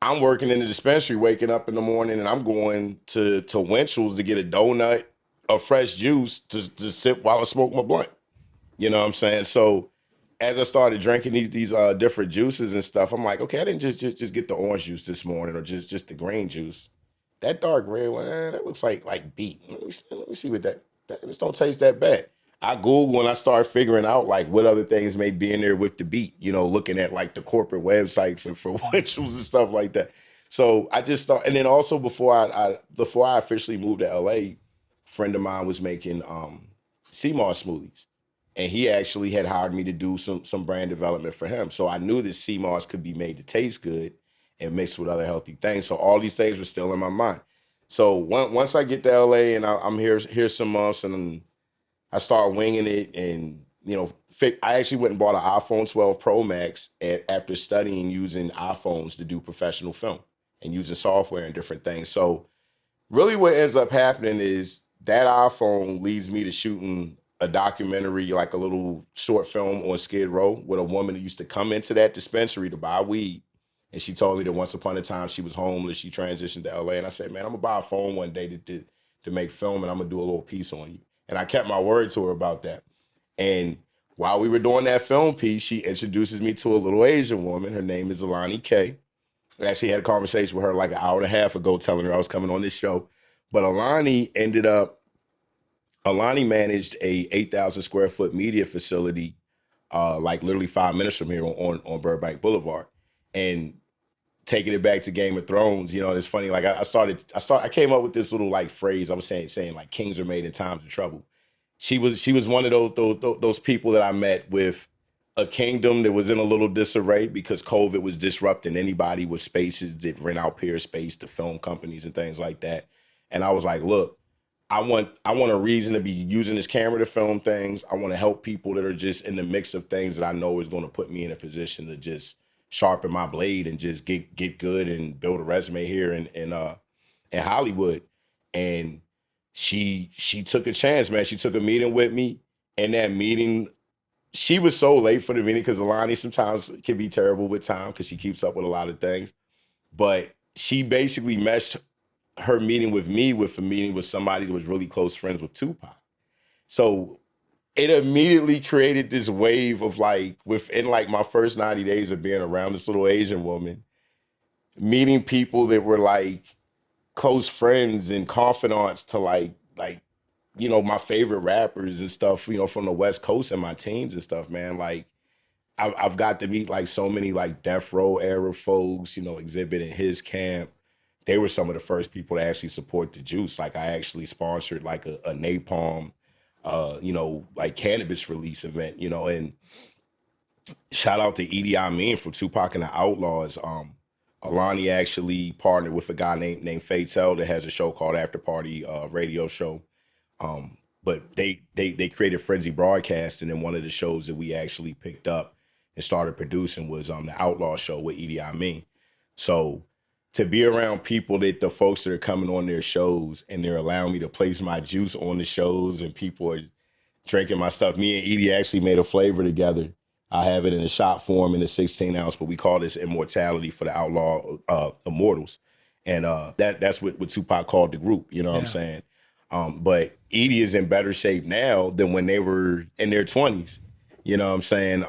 I'm working in the dispensary, waking up in the morning, and I'm going to Winchell's to get a donut, a fresh juice to sip while I smoke my blunt. You know what I'm saying? So as I started drinking these different juices and stuff, I'm like, okay, I didn't just get the orange juice this morning or just the green juice. That dark red one, that looks like beet. Let me see what that just don't taste that bad. I Google and I start figuring out, like, what other things may be in there with the beet, looking at, like, the corporate website for Winchell's and stuff like that. So I just thought, and then also before I officially moved to LA, a friend of mine was making seamoss smoothies. And he actually had hired me to do some brand development for him. So I knew that seamoss could be made to taste good and mixed with other healthy things. So all these things were still in my mind. So once I get to LA and I'm here some months, and I start winging it, and I actually went and bought an iPhone 12 Pro Max after studying using iPhones to do professional film and using software and different things. So really what ends up happening is that iPhone leads me to shooting a documentary, like a little short film on Skid Row, with a woman who used to come into that dispensary to buy weed. And she told me that once upon a time she was homeless, she transitioned to LA. And I said, man, I'm gonna buy a phone one day to make film, and I'm gonna do a little piece on you. And I kept my word to her about that. And while we were doing that film piece, she introduces me to a little Asian woman. Her name is Alani K. I actually had a conversation with her like an hour and a half ago, telling her I was coming on this show. But Alani managed a 8,000 square foot media facility, like literally 5 minutes from here on Burbank Boulevard, and taking it back to Game of Thrones. You know, it's funny. Like I came up with this little like phrase. I was saying like kings are made in times of trouble. She was one of those people that I met with a kingdom that was in a little disarray because COVID was disrupting anybody with spaces that rent out peer space to film companies and things like that. And I was like, look, I want a reason to be using this camera to film things. I want to help people that are just in the mix of things that I know is going to put me in a position to just sharpen my blade and just get good and build a resume here in Hollywood. And she took a chance, man. She took a meeting with me, and that meeting, she was so late for the meeting because Alani sometimes can be terrible with time because she keeps up with a lot of things. But she basically meshed her meeting with me with a meeting with somebody that was really close friends with Tupac. So it immediately created this wave of like within like my first 90 days of being around this little Asian woman, meeting people that were like close friends and confidants to like my favorite rappers and stuff, from the West Coast and my teams and stuff, man. Like I've got to meet like so many like Death Row era folks, Exhibit in his camp. They were some of the first people to actually support the juice. Like I actually sponsored like a napalm, like cannabis release event, and shout out to Edie Amin from Tupac and the Outlaws. Alani actually partnered with a guy named Fatel that has a show called After Party radio show. But they created Frenzy Broadcasting, and one of the shows that we actually picked up and started producing was the Outlaw Show with Edie Amin. So to be around people that the folks that are coming on their shows and they're allowing me to place my juice on the shows and people are drinking my stuff. Me and Edie actually made a flavor together. I have it in a shot form in a 16 ounce, but we call this Immortality for the Outlaw Immortals. And that's what Tupac called the group, you know what I'm saying? But Edie is in better shape now than when they were in their 20s, you know what I'm saying?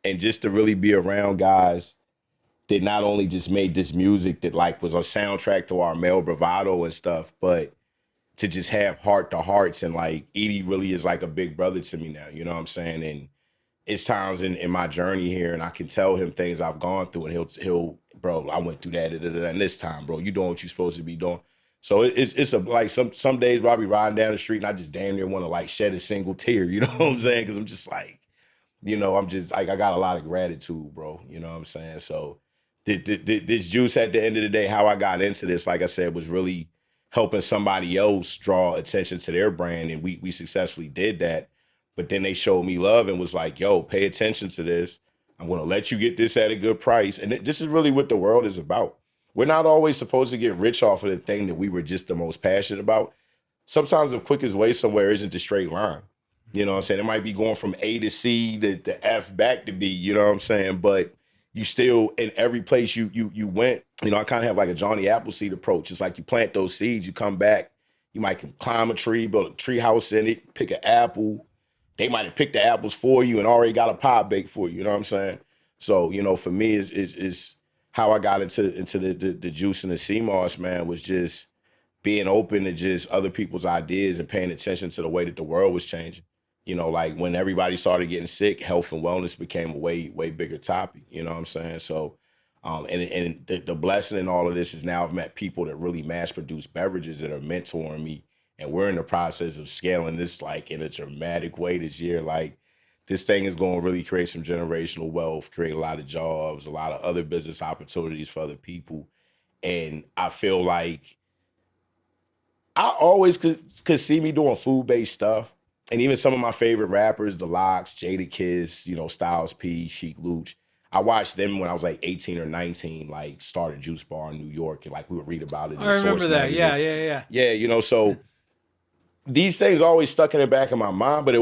And just to really be around guys that not only just made this music that like was a soundtrack to our male bravado and stuff, but to just have heart to hearts. And like Edie really is like a big brother to me now, you know what I'm saying? And it's times in my journey here, and I can tell him things I've gone through, and he'll bro, I went through that and this time, bro, you doing what you're supposed to be doing. So it's like some days where I'll be riding down the street and I just damn near want to like shed a single tear, you know what I'm saying? Because I'm just like, I'm just like, I got a lot of gratitude, bro, you know what I'm saying? So this juice at the end of the day, how I got into this, like I said, was really helping somebody else draw attention to their brand, and we successfully did that. But then they showed me love and was like, yo, pay attention to this. I'm going to let you get this at a good price. And this is really what the world is about. We're not always supposed to get rich off of the thing that we were just the most passionate about. Sometimes the quickest way somewhere isn't the straight line. You know what I'm saying? It might be going from A to C to F back to B, you know what I'm saying? But you still, in every place you went, I kind of have like a Johnny Appleseed approach. It's like you plant those seeds, you come back, you might climb a tree, build a tree house in it, pick an apple. They might have picked the apples for you and already got a pie baked for you, you know what I'm saying? So, for me, it's how I got into the juice and the seamoss, man, was just being open to just other people's ideas and paying attention to the way that the world was changing. Like when everybody started getting sick, health and wellness became a way bigger topic. You know what I'm saying? So, and the blessing in all of this is now I've met people that really mass produce beverages that are mentoring me, and we're in the process of scaling this like in a dramatic way this year. Like this thing is going to really create some generational wealth, create a lot of jobs, a lot of other business opportunities for other people, and I feel like I always could see me doing food-based stuff. And even some of my favorite rappers, The Lox, Jadakiss, Styles P, Sheek Louch, I watched them when I was like 18 or 19, like start a juice bar in New York, and like we would read about it in I remember Source that. magazines. Yeah. Yeah, so these things always stuck in the back of my mind, but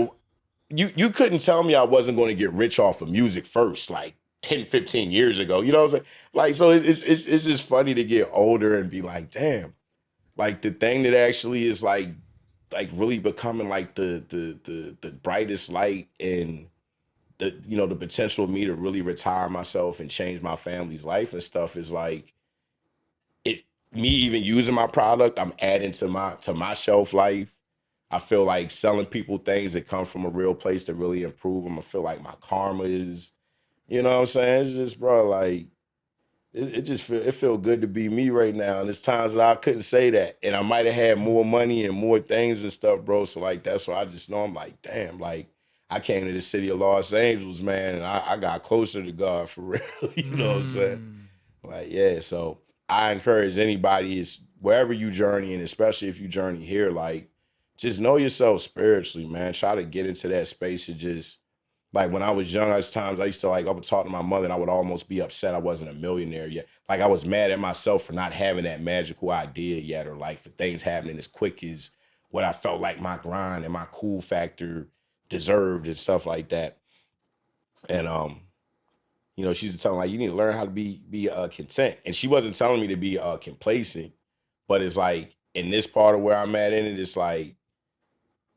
you couldn't tell me I wasn't going to get rich off of music first, like 10, 15 years ago. You know what I'm saying? Like, so it's just funny to get older and be like, damn, like the thing that actually is like really becoming like the brightest light and the potential of me to really retire myself and change my family's life and stuff is like me even using my product, I'm adding to my shelf life. I feel like selling people things that come from a real place that really improve them. I feel like my karma is, you know what I'm saying? It's just, bro, like it just feel good to be me right now. And there's times that I couldn't say that. And I might have had more money and more things and stuff, bro. So like that's why I just know I'm like, damn, like I came to the city of Los Angeles, man, and I got closer to God for real. You know what I'm saying? Mm. Like, yeah. So I encourage anybody is wherever you journey, and especially if you journey here, like just know yourself spiritually, man. Try to get into that space and just like when I was young, there's times I used to like I would talk to my mother and I would almost be upset I wasn't a millionaire yet. Like I was mad at myself for not having that magical idea yet, or like for things happening as quick as what I felt like my grind and my cool factor deserved and stuff like that. And you know, she was telling like you need to learn how to be content. And she wasn't telling me to be complacent, but it's like in this part of where I'm at in it, it's like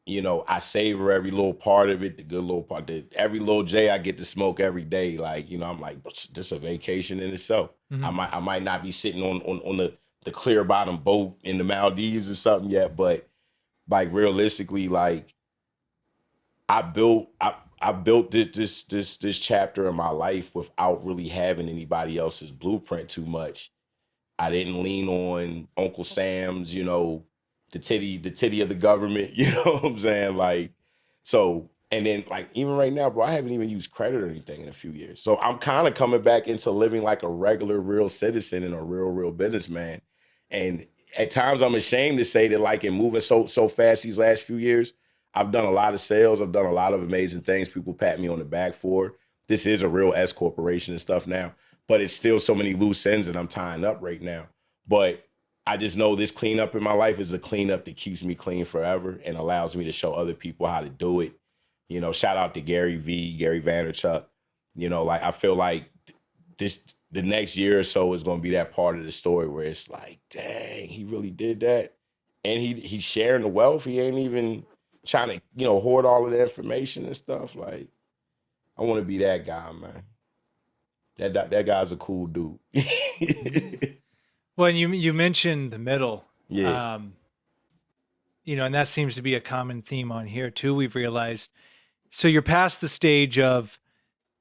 you know, I savor every little part of it, the good little part, every little J I get to smoke every day. Like, you know, I'm like, this a vacation in itself. Mhm. I might not be sitting on the clear bottom boat in the Maldives or something yet, but like realistically, like I built this chapter in my life without really having anybody else's blueprint too much. I didn't lean on Uncle Sam's, you know, the titty of the government, you know what I'm saying? Like, so, and then like even right now, bro, I haven't even used credit or anything in a few years. So I'm kind of coming back into living like a regular, real citizen and a real businessman. And at times I'm ashamed to say that like in moving so fast these last few years, I've done a lot of sales, I've done a lot of amazing things. People pat me on the back for. This is a real S corporation and stuff now, but it's still so many loose ends that I'm tying up right now. But I just know this cleanup in my life is a cleanup that keeps me clean forever and allows me to show other people how to do it. You know, shout out to Gary Vaynerchuk. You know, like I feel like the next year or so is going to be that part of the story where it's like, dang, he really did that, and he's sharing the wealth. He ain't even trying to hoard all of the information and stuff. Like, I want to be that guy, man. That guy's a cool dude. Well, and you mentioned the middle, Yeah, um, and that seems to be a common theme on here too. We've realized. So you're past the stage of,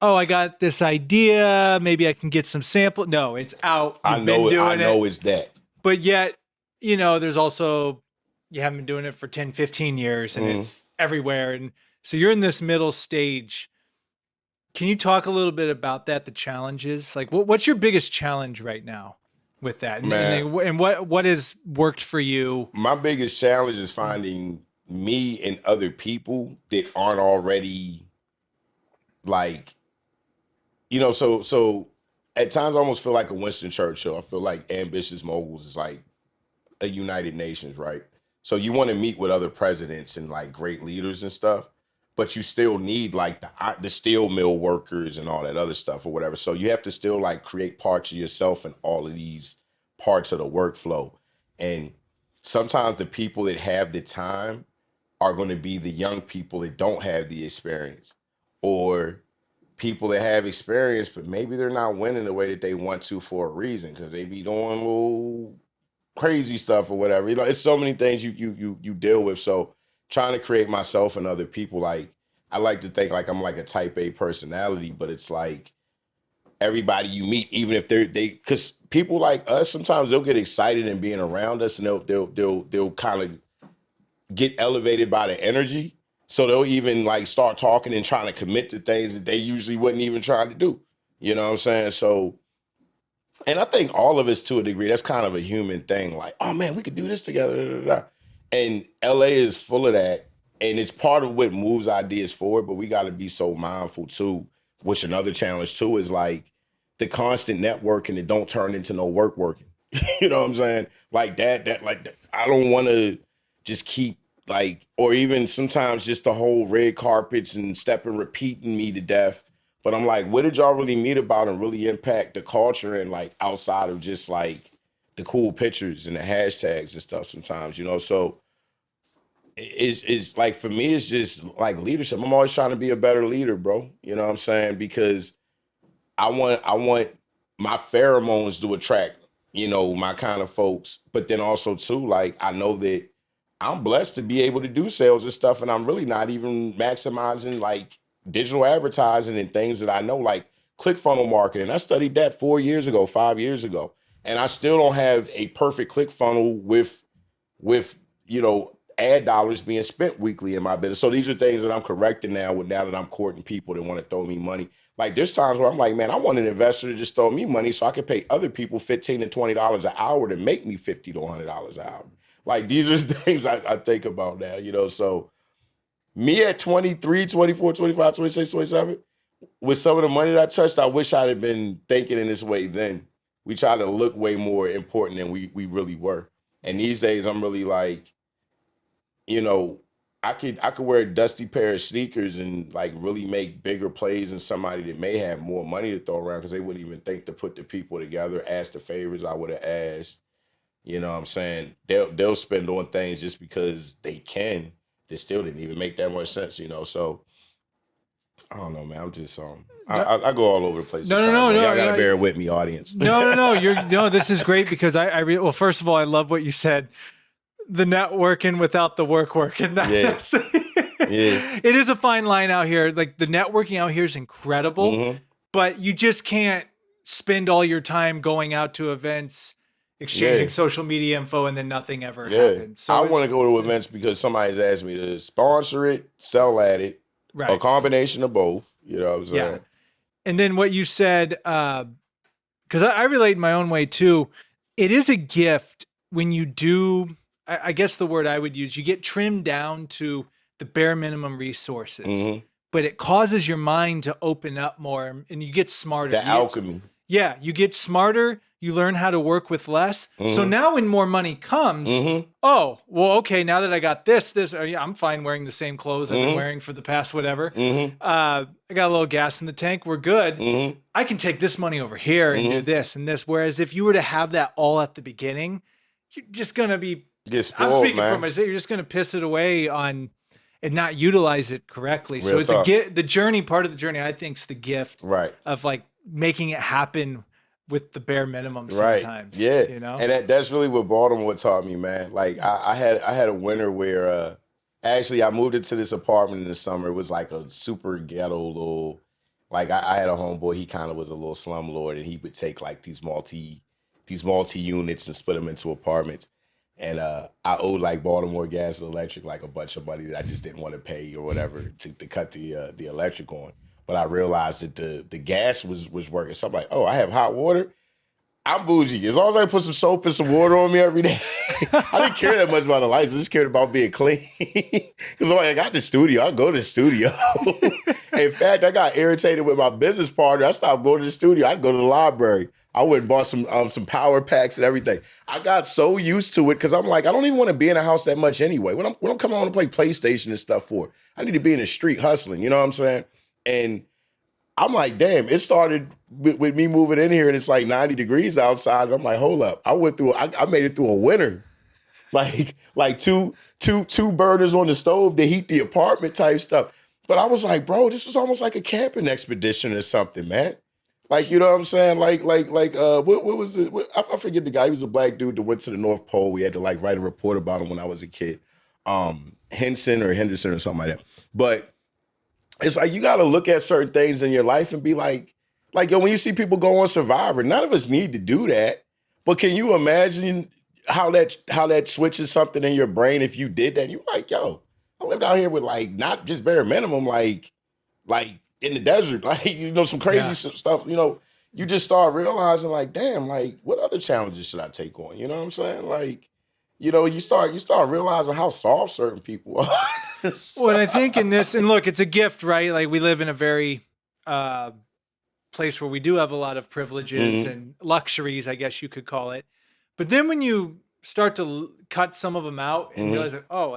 oh, I got this idea. Maybe I can get some sample. No, it's out. I You've been know. I doing it, know it's that. but yet, there's also you haven't been doing it for 10, 15 years, and Mm. it's everywhere. And so you're in this middle stage. Can you talk a little bit about that? The challenges, like what's your biggest challenge right now with that, Man, and what has worked for you? my biggest challenge is finding me and other people that aren't already like, so at times I almost feel like a Winston Churchill. I feel like Ambitious Moguls is like a United Nations, right? So you want to meet with other presidents and like great leaders and stuff, but you still need like the steel mill workers and all that other stuff or whatever. So you have to still like create parts of yourself in all of these parts of the workflow. And sometimes the people that have the time are going to be the young people that don't have the experience, or people that have experience, but maybe they're not winning the way that they want to for a reason because they be doing little crazy stuff or whatever. It's so many things you deal with. So trying to create myself and other people, like I like to think like I'm like a type A personality, but it's like everybody you meet, even if they because people like us, sometimes they'll get excited in being around us and they'll kind of get elevated by the energy. So they'll even like start talking and trying to commit to things that they usually wouldn't even try to do. You know what I'm saying? So, and I think all of us to a degree, that's kind of a human thing. Like, oh man, we could do this together. Da, da, da. And LA is full of that. And it's part of what moves ideas forward, but we got to be so mindful too, which another challenge too is like the constant networking that don't turn into no working. You know what I'm saying? Like I don't want to just keep like, or even sometimes just the whole red carpets and stepping, repeating me to death. But I'm like, what did y'all really meet about and really impact the culture and like outside of just like the cool pictures and the hashtags and stuff sometimes, So it's like for me, it's just like leadership. I'm always trying to be a better leader, bro. You know what I'm saying? Because I want my pheromones to attract my kind of folks. But then also too, like I know that I'm blessed to be able to do sales and stuff, and I'm really not even maximizing like digital advertising and things that I know, like ClickFunnels marketing. I studied that 4 years ago, 5 years ago, and I still don't have a perfect ClickFunnels with ad dollars being spent weekly in my business. So these are things that I'm correcting now that I'm courting people that want to throw me money. Like there's times where I'm like, man, I want an investor to just throw me money so I can pay other people $15 to $20 an hour to make me $50 to $100 an hour. Like these are the things I think about now. So me at 23, 24, 25, 26, 27, with some of the money that I touched, I wish I'd have been thinking in this way then. We try to look way more important than we really were. And these days I'm really like, I could wear a dusty pair of sneakers and like really make bigger plays than somebody that may have more money to throw around because they wouldn't even think to put the people together, ask the favors I would have asked. You know what I'm saying? They'll spend on things just because they can. That still didn't even make that much sense, So I don't know, man. I'm just I go all over the place. No. Y'all gotta bear with me, audience. No. This is great because well, first of all, I love what you said. The networking without the work. And that's it is a fine line out here. Like the networking out here is incredible, but you just can't spend all your time going out to events, exchanging social media info, and then nothing ever happens. So I want to go to events because somebody's asked me to sponsor it, sell at it, right. A combination of both. You know what I'm saying? Yeah. And then what you said, because I relate in my own way too. It is a gift when you do. I guess the word I would use, you get trimmed down to the bare minimum resources, but it causes your mind to open up more and you get smarter. The alchemy. Yeah, you get smarter. You learn how to work with less. So now when more money comes, oh, well, okay, now that I got this, I'm fine wearing the same clothes I've been wearing for the past whatever. I got a little gas in the tank. We're good. I can take this money over here and do this and this. Whereas if you were to have that all at the beginning, you're just going to be, spoiled, I'm speaking man. for myself, you're just going to piss it away on and not utilize it correctly. Real So it's the journey, part of the journey, I think is the gift of like making it happen with the bare minimum sometimes. Yeah. And that's really what Baltimore taught me, man. Like I had a winter where actually I moved into this apartment in the summer. It was like a super ghetto little, like I had a homeboy, he kind of was a little slumlord and he would take like these multi units and split them into apartments. And I owed like Baltimore Gas and Electric like a bunch of money that I just didn't want to pay or whatever to cut the electric on. But I realized that the gas was working. So I'm like, oh, I have hot water. I'm bougie. As long as I put some soap and some water on me every day. I didn't care that much about the lights. I just cared about being clean. Because I got the studio. I'll go to the studio. In fact, I got irritated with my business partner. I stopped going to the studio. I'd go to the library. I went and bought some power packs and everything. I got so used to it because I'm like, I don't even want to be in a house that much anyway. What I'm coming on to play PlayStation and stuff for? I need to be in the street hustling. You know what I'm saying? And I'm like, damn, it started with me moving in here and it's like 90 degrees outside. And I'm like, hold up. I made it through a winter. Like two burners on the stove to heat the apartment type stuff. But I was like, bro, this was almost like a camping expedition or something, man. Like, you know what I'm saying? Like, what was it? I forget the guy. He was a black dude that went to the North Pole. We had to like write a report about him when I was a kid. Henderson or something like that. But it's like, you got to look at certain things in your life and be like, yo, when you see people go on Survivor, none of us need to do that. But can you imagine how that switches something in your brain if you did that? You're like, yo, I lived out here with like, not just bare minimum, like in the desert, like, some crazy stuff, you just start realizing like, damn, like what other challenges should I take on? You know what I'm saying? Like, you start realizing how soft certain people are. Well, and I think in this, and look, it's a gift, right? Like we live in a very place where we do have a lot of privileges and luxuries, I guess you could call it. But then when you start to cut some of them out and realize like, oh,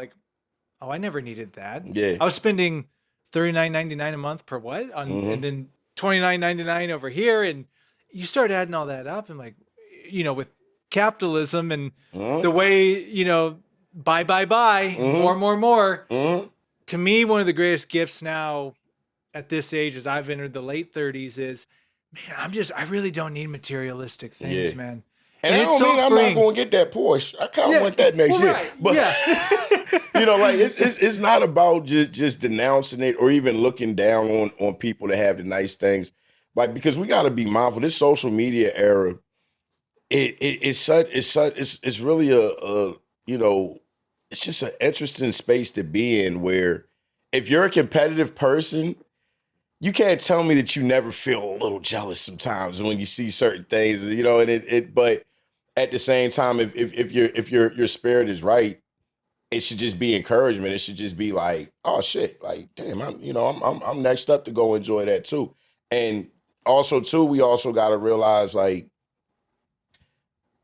I never needed that. Yeah. I was spending $39.99 a month per what? And then $29.99 over here. And you start adding all that up and like, with capitalism and the way, buy, more. To me, one of the greatest gifts now at this age, as I've entered the late 30s, is, man, I really don't need materialistic things, man. And And I it's don't so mean I'm not freeing. going to get that Porsche. I kind of Yeah, want that next well, year. right, But yeah. like it's not about just denouncing it or even looking down on people that have the nice things. Like, because we got to be mindful. This social media era, it's really a it's just an interesting space to be in, where if you're a competitive person, you can't tell me that you never feel a little jealous sometimes when you see certain things, and but at the same time, if your spirit is right, it should just be encouragement. It should just be like, oh shit, like damn, I'm next up to go enjoy that too. And also too, we also got to realize, like,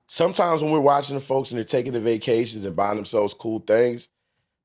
sometimes when we're watching the folks and they're taking the vacations and buying themselves cool things,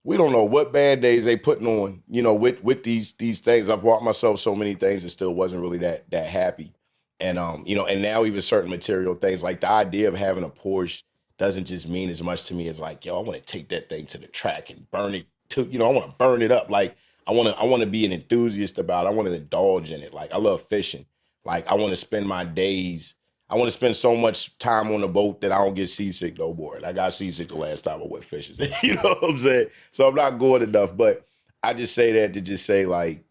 we don't know what bad days they putting on, with these things. I've bought myself so many things and still wasn't really that happy. And and now even certain material things, like the idea of having a Porsche doesn't just mean as much to me as like, yo, I want to take that thing to the track and burn it to, I want to burn it up. Like I want to be an enthusiast about it. I want to indulge in it. Like I love fishing. Like I want to spend my days. I want to spend so much time on the boat that I don't get seasick no more. And I got seasick the last time I went fishing. You know what I'm saying? So I'm not going enough. But I just say that to just say, like,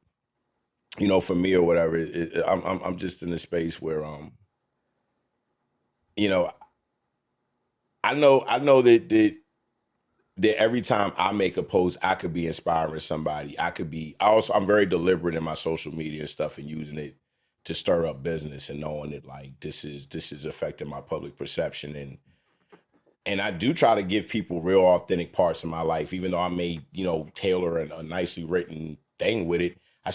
for me or whatever, I'm just in a space where you know, I know that every time I make a post, I could be inspiring somebody. I'm very deliberate in my social media and stuff and using it to stir up business and knowing that, like, this is affecting my public perception. And I do try to give people real authentic parts of my life, even though I may, tailor a nicely written thing with it. I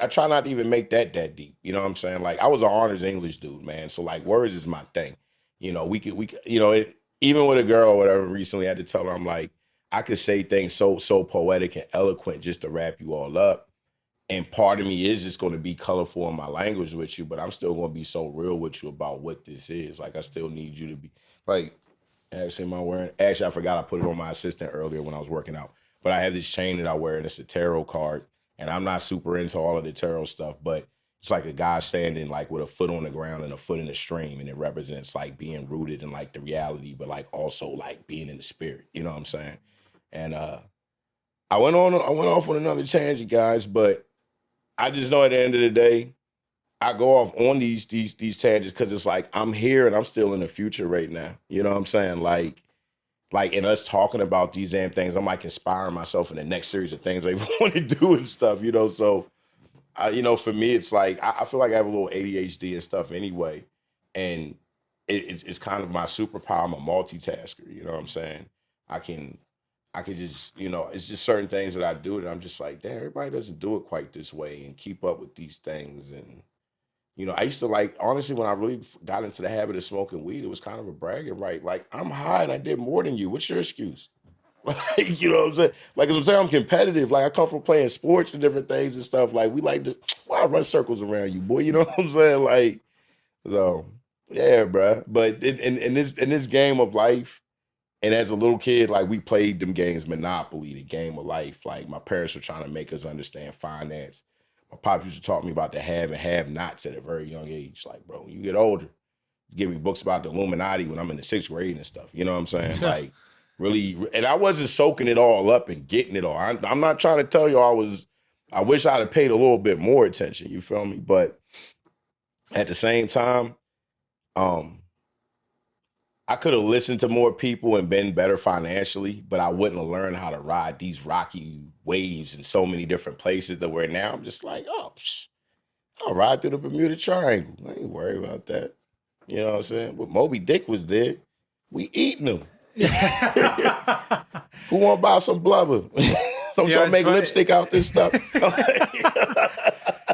try not to even make that deep. You know what I'm saying? Like, I was an honors English dude, man. So like, words is my thing. We could, even with a girl or whatever, recently I had to tell her, I'm like, I could say things so poetic and eloquent just to wrap you all up. And part of me is just going to be colorful in my language with you, but I'm still going to be so real with you about what this is. Like, I still need you to be like, actually, am I wearing? Actually, I forgot I put it on my assistant earlier when I was working out. But I have this chain that I wear, and it's a tarot card. And I'm not super into all of the tarot stuff, but it's like a guy standing like with a foot on the ground and a foot in the stream, and it represents like being rooted in like the reality, but like also like being in the spirit. You know what I'm saying? And I went off on another tangent, guys, but I just know at the end of the day, I go off on these tangents because it's like I'm here and I'm still in the future right now. You know what I'm saying? Like in us talking about these damn things, I'm like inspiring myself in the next series of things I want to do and stuff. So for me, it's like I feel like I have a little ADHD and stuff anyway, and it's kind of my superpower. I'm a multitasker. You know what I'm saying? I can just, it's just certain things that I do that I'm just like, damn, everybody doesn't do it quite this way and keep up with these things. And I used to, like, honestly, when I really got into the habit of smoking weed, it was kind of a bragging right. Like, I'm high and I did more than you. What's your excuse? Like, you know what I'm saying? Like, as I'm saying, I'm competitive. Like, I come from playing sports and different things and stuff. Like, we like to, well, I run circles around you, boy. You know what I'm saying? Like, so, yeah, bruh. But in this game of life, and as a little kid, like, we played them games, Monopoly, the game of life. Like, my parents were trying to make us understand finance. My pops used to talk to me about the have and have nots at a very young age. Like, bro, when you get older, you give me books about the Illuminati when I'm in the 6th grade and stuff. You know what I'm saying? Like, really, and I wasn't soaking it all up and getting it all. I'm not trying to tell you I wish I'd have paid a little bit more attention. You feel me? But at the same time, I could have listened to more people and been better financially, but I wouldn't have learned how to ride these rocky waves in so many different places that we're now. I'm just like, oh, I'll ride through the Bermuda Triangle. I ain't worried about that. You know what I'm saying? But Moby Dick was there. We eating them. Who want to buy some blubber? Don't y'all make funny. Lipstick out this stuff?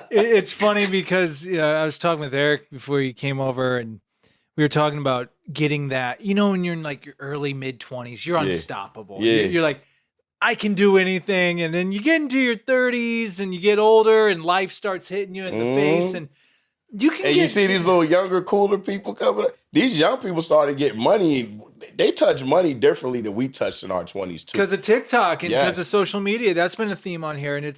It's funny because I was talking with Eric before you came over, and we were talking about getting that. When you're in like your early mid-20s, you're unstoppable. Yeah. You're like, I can do anything. And then you get into your 30s and you get older and life starts hitting you in the face. And you see these little younger, cooler people coming up. These young people started getting money. They touch money differently than we touched in our 20s too. Because of TikTok and because of social media. That's been a theme on here.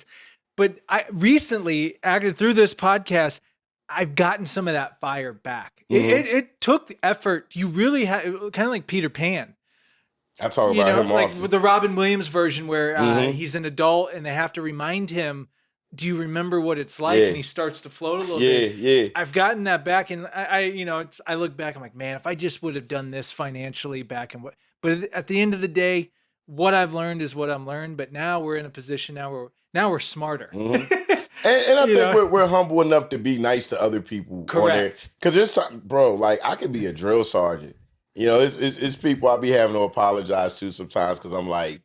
But I recently, through this podcast, I've gotten some of that fire back. Mm-hmm. It took effort. You really had, kind of like Peter Pan. I talk about him Like often. with the Robin Williams version where Mm-hmm. he's an adult and they have to remind him, do you remember what it's like? Yeah. And he starts to float a little Yeah, bit. yeah. I've gotten that back, and I look back, I'm like, man, if I just would have done this financially back and what, but at the end of the day, what I've learned is what I've learned. But now we're in a position now we're smarter. Mm-hmm. And I think we're humble enough to be nice to other people. Correct. Because there's something, bro, like I could be a drill sergeant. It's people I be having to apologize to sometimes because I'm like,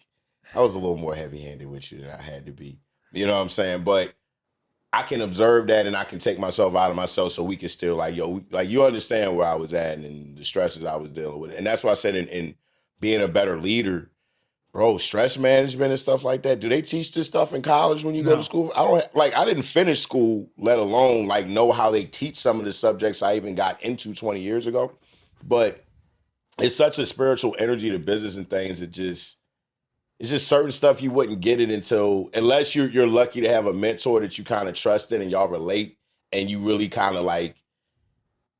I was a little more heavy-handed with you than I had to be. You know what I'm saying? But I can observe that and I can take myself out of myself so we can still like, you understand where I was at and the stresses I was dealing with. And that's why I said in being a better leader, bro, stress management and stuff like that. Do they teach this stuff in college when you go to school? I didn't finish school, let alone like know how they teach some of the subjects I even got into 20 years ago. But it's such a spiritual energy to business and things. It's just certain stuff you wouldn't get it unless you're lucky to have a mentor that you kind of trust in and y'all relate and you really kind of like,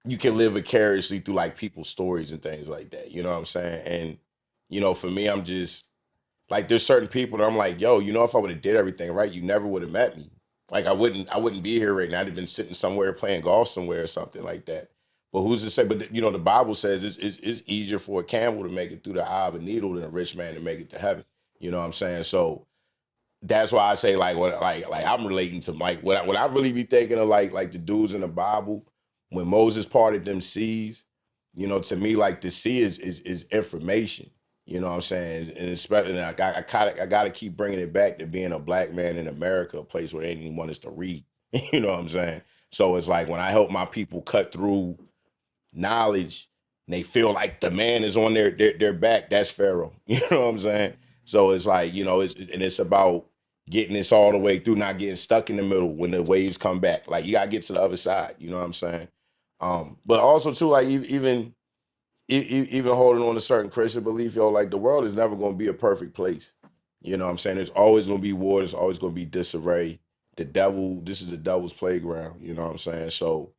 you can live vicariously through like people's stories and things like that. You know what I'm saying? And, for me, I'm just, like, there's certain people that I'm like, yo, if I would have did everything right, you never would have met me. Like, I wouldn't be here right now. I'd have been sitting somewhere playing golf somewhere or something like that. But who's to say? But, the Bible says it's easier for a camel to make it through the eye of a needle than a rich man to make it to heaven. You know what I'm saying? So that's why I say, like, I'm relating to, like, what I really be thinking of, like the dudes in the Bible, when Moses parted them seas, to me, like, the sea is information. You know what I'm saying? And especially, I got to keep bringing it back to being a black man in America, a place where they didn't want us to read. You know what I'm saying? So it's like when I help my people cut through knowledge and they feel like the man is on their back, that's Pharaoh. You know what I'm saying? So it's like, it's about getting this all the way through, not getting stuck in the middle when the waves come back. Like, you got to get to the other side. You know what I'm saying? But also, too, like, even holding on to certain Christian belief, like, the world is never going to be a perfect place. You know what I'm saying? There's always going to be war. There's always going to be disarray. This is the devil's playground. You know what I'm saying? So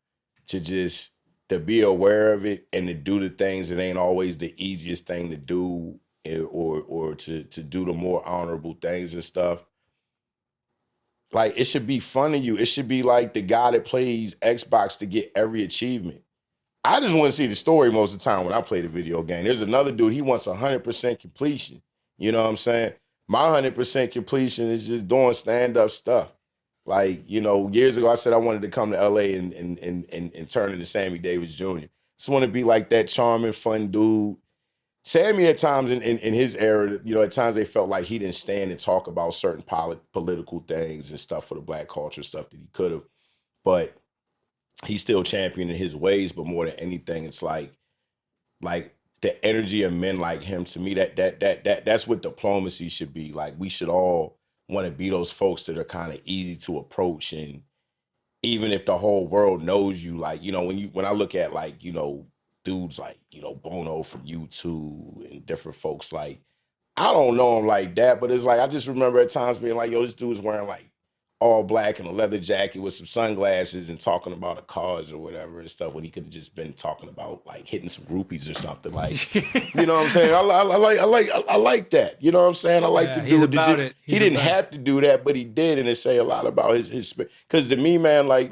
to be aware of it and to do the things that ain't always the easiest thing to do, or to do the more honorable things and stuff. Like, it should be fun to you. It should be like the guy that plays Xbox to get every achievement. I just want to see the story most of the time when I play the video game. There's another dude, he wants 100% completion. You know what I'm saying? My 100% completion is just doing stand-up stuff. Like, years ago I said I wanted to come to LA and turn into Sammy Davis Jr. Just want to be like that charming, fun dude. Sammy at times in his era, at times they felt like he didn't stand and talk about certain political things and stuff for the black culture, stuff that he could have. But he's still championing his ways. But more than anything, it's like the energy of men like him, to me, that's what diplomacy should be. Like, we should all want to be those folks that are kind of easy to approach. And even if the whole world knows you, like, when I look at, like, dudes like, Bono from U2 and different folks, like, I don't know him like that, but it's like, I just remember at times being like, yo, this dude's wearing like all black and a leather jacket with some sunglasses and talking about a cars or whatever and stuff, when he could have just been talking about like hitting some groupies or something. Like, you know what I'm saying? I like that. You know what I'm saying? I like the dude. He's about it. He didn't have to do that, but he did, and it say a lot about his. Because to me, man, like,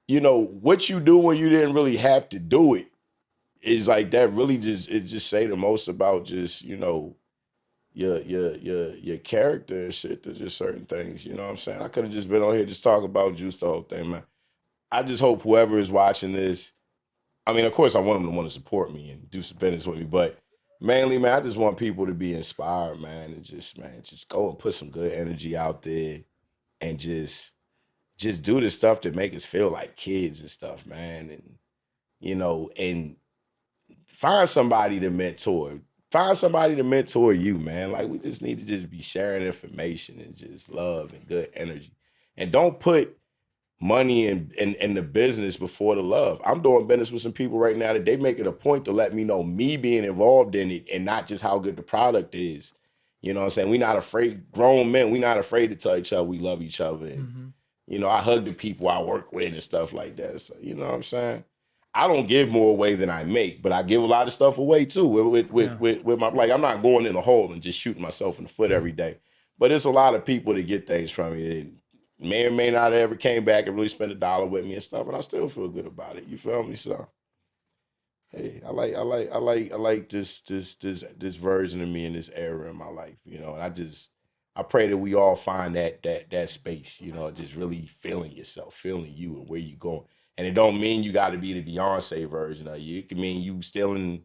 what you do when you didn't really have to do it is like, that really just say the most about just, your character and shit to just certain things. You know what I'm saying? I could have just been on here just talking about juice the whole thing, man. I just hope whoever is watching this, I mean, of course I want them to want to support me and do some business with me, but mainly, man, I just want people to be inspired, man, and just go and put some good energy out there and just do the stuff that make us feel like kids and stuff, man. And, and find somebody to mentor. Find somebody to mentor you, man. Like, we just need to just be sharing information and just love and good energy. And don't put money and the business before the love. I'm doing business with some people right now that they make it a point to let me know me being involved in it and not just how good the product is. You know what I'm saying? We're not afraid, grown men, we're not afraid to tell each other we love each other. And, You know, I hug the people I work with and stuff like that. So, you know what I'm saying? I don't give more away than I make, but I give a lot of stuff away too. With my, like, I'm not going in the hole and just shooting myself in the foot every day. But it's a lot of people that get things from me that may or may not have ever came back and really spent $1 with me and stuff, and I still feel good about it. You feel me? So, hey, I like this version of me in this era in my life, you know. And I pray that we all find that space, you know, just really feeling yourself, feeling you and where you going. And it don't mean you got to be the Beyonce version of you. It can mean you still in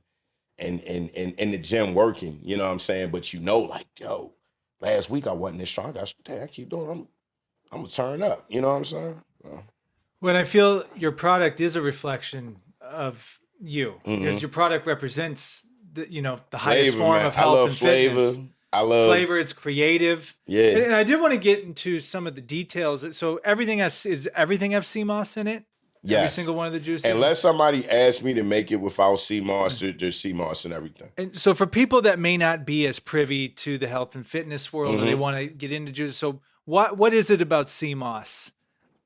the gym working, you know what I'm saying? But you know, like, yo, last week I wasn't this strong. I keep doing. I'm gonna turn up. You know what I'm saying? When I feel your product is a reflection of you, because Mhm. your product represents the highest Flavor, form man. of I health love and flavor. fitness. I love Flavor, it's creative. Yeah. And I did want to get into some of the details. So everything have seamoss in it? Every Yes. single one of the juices? Unless somebody asks me to make it without seamoss, there's seamoss and everything. And so for people that may not be as privy to the health and fitness world, or they Mhm. want to get into juices, so what is it about seamoss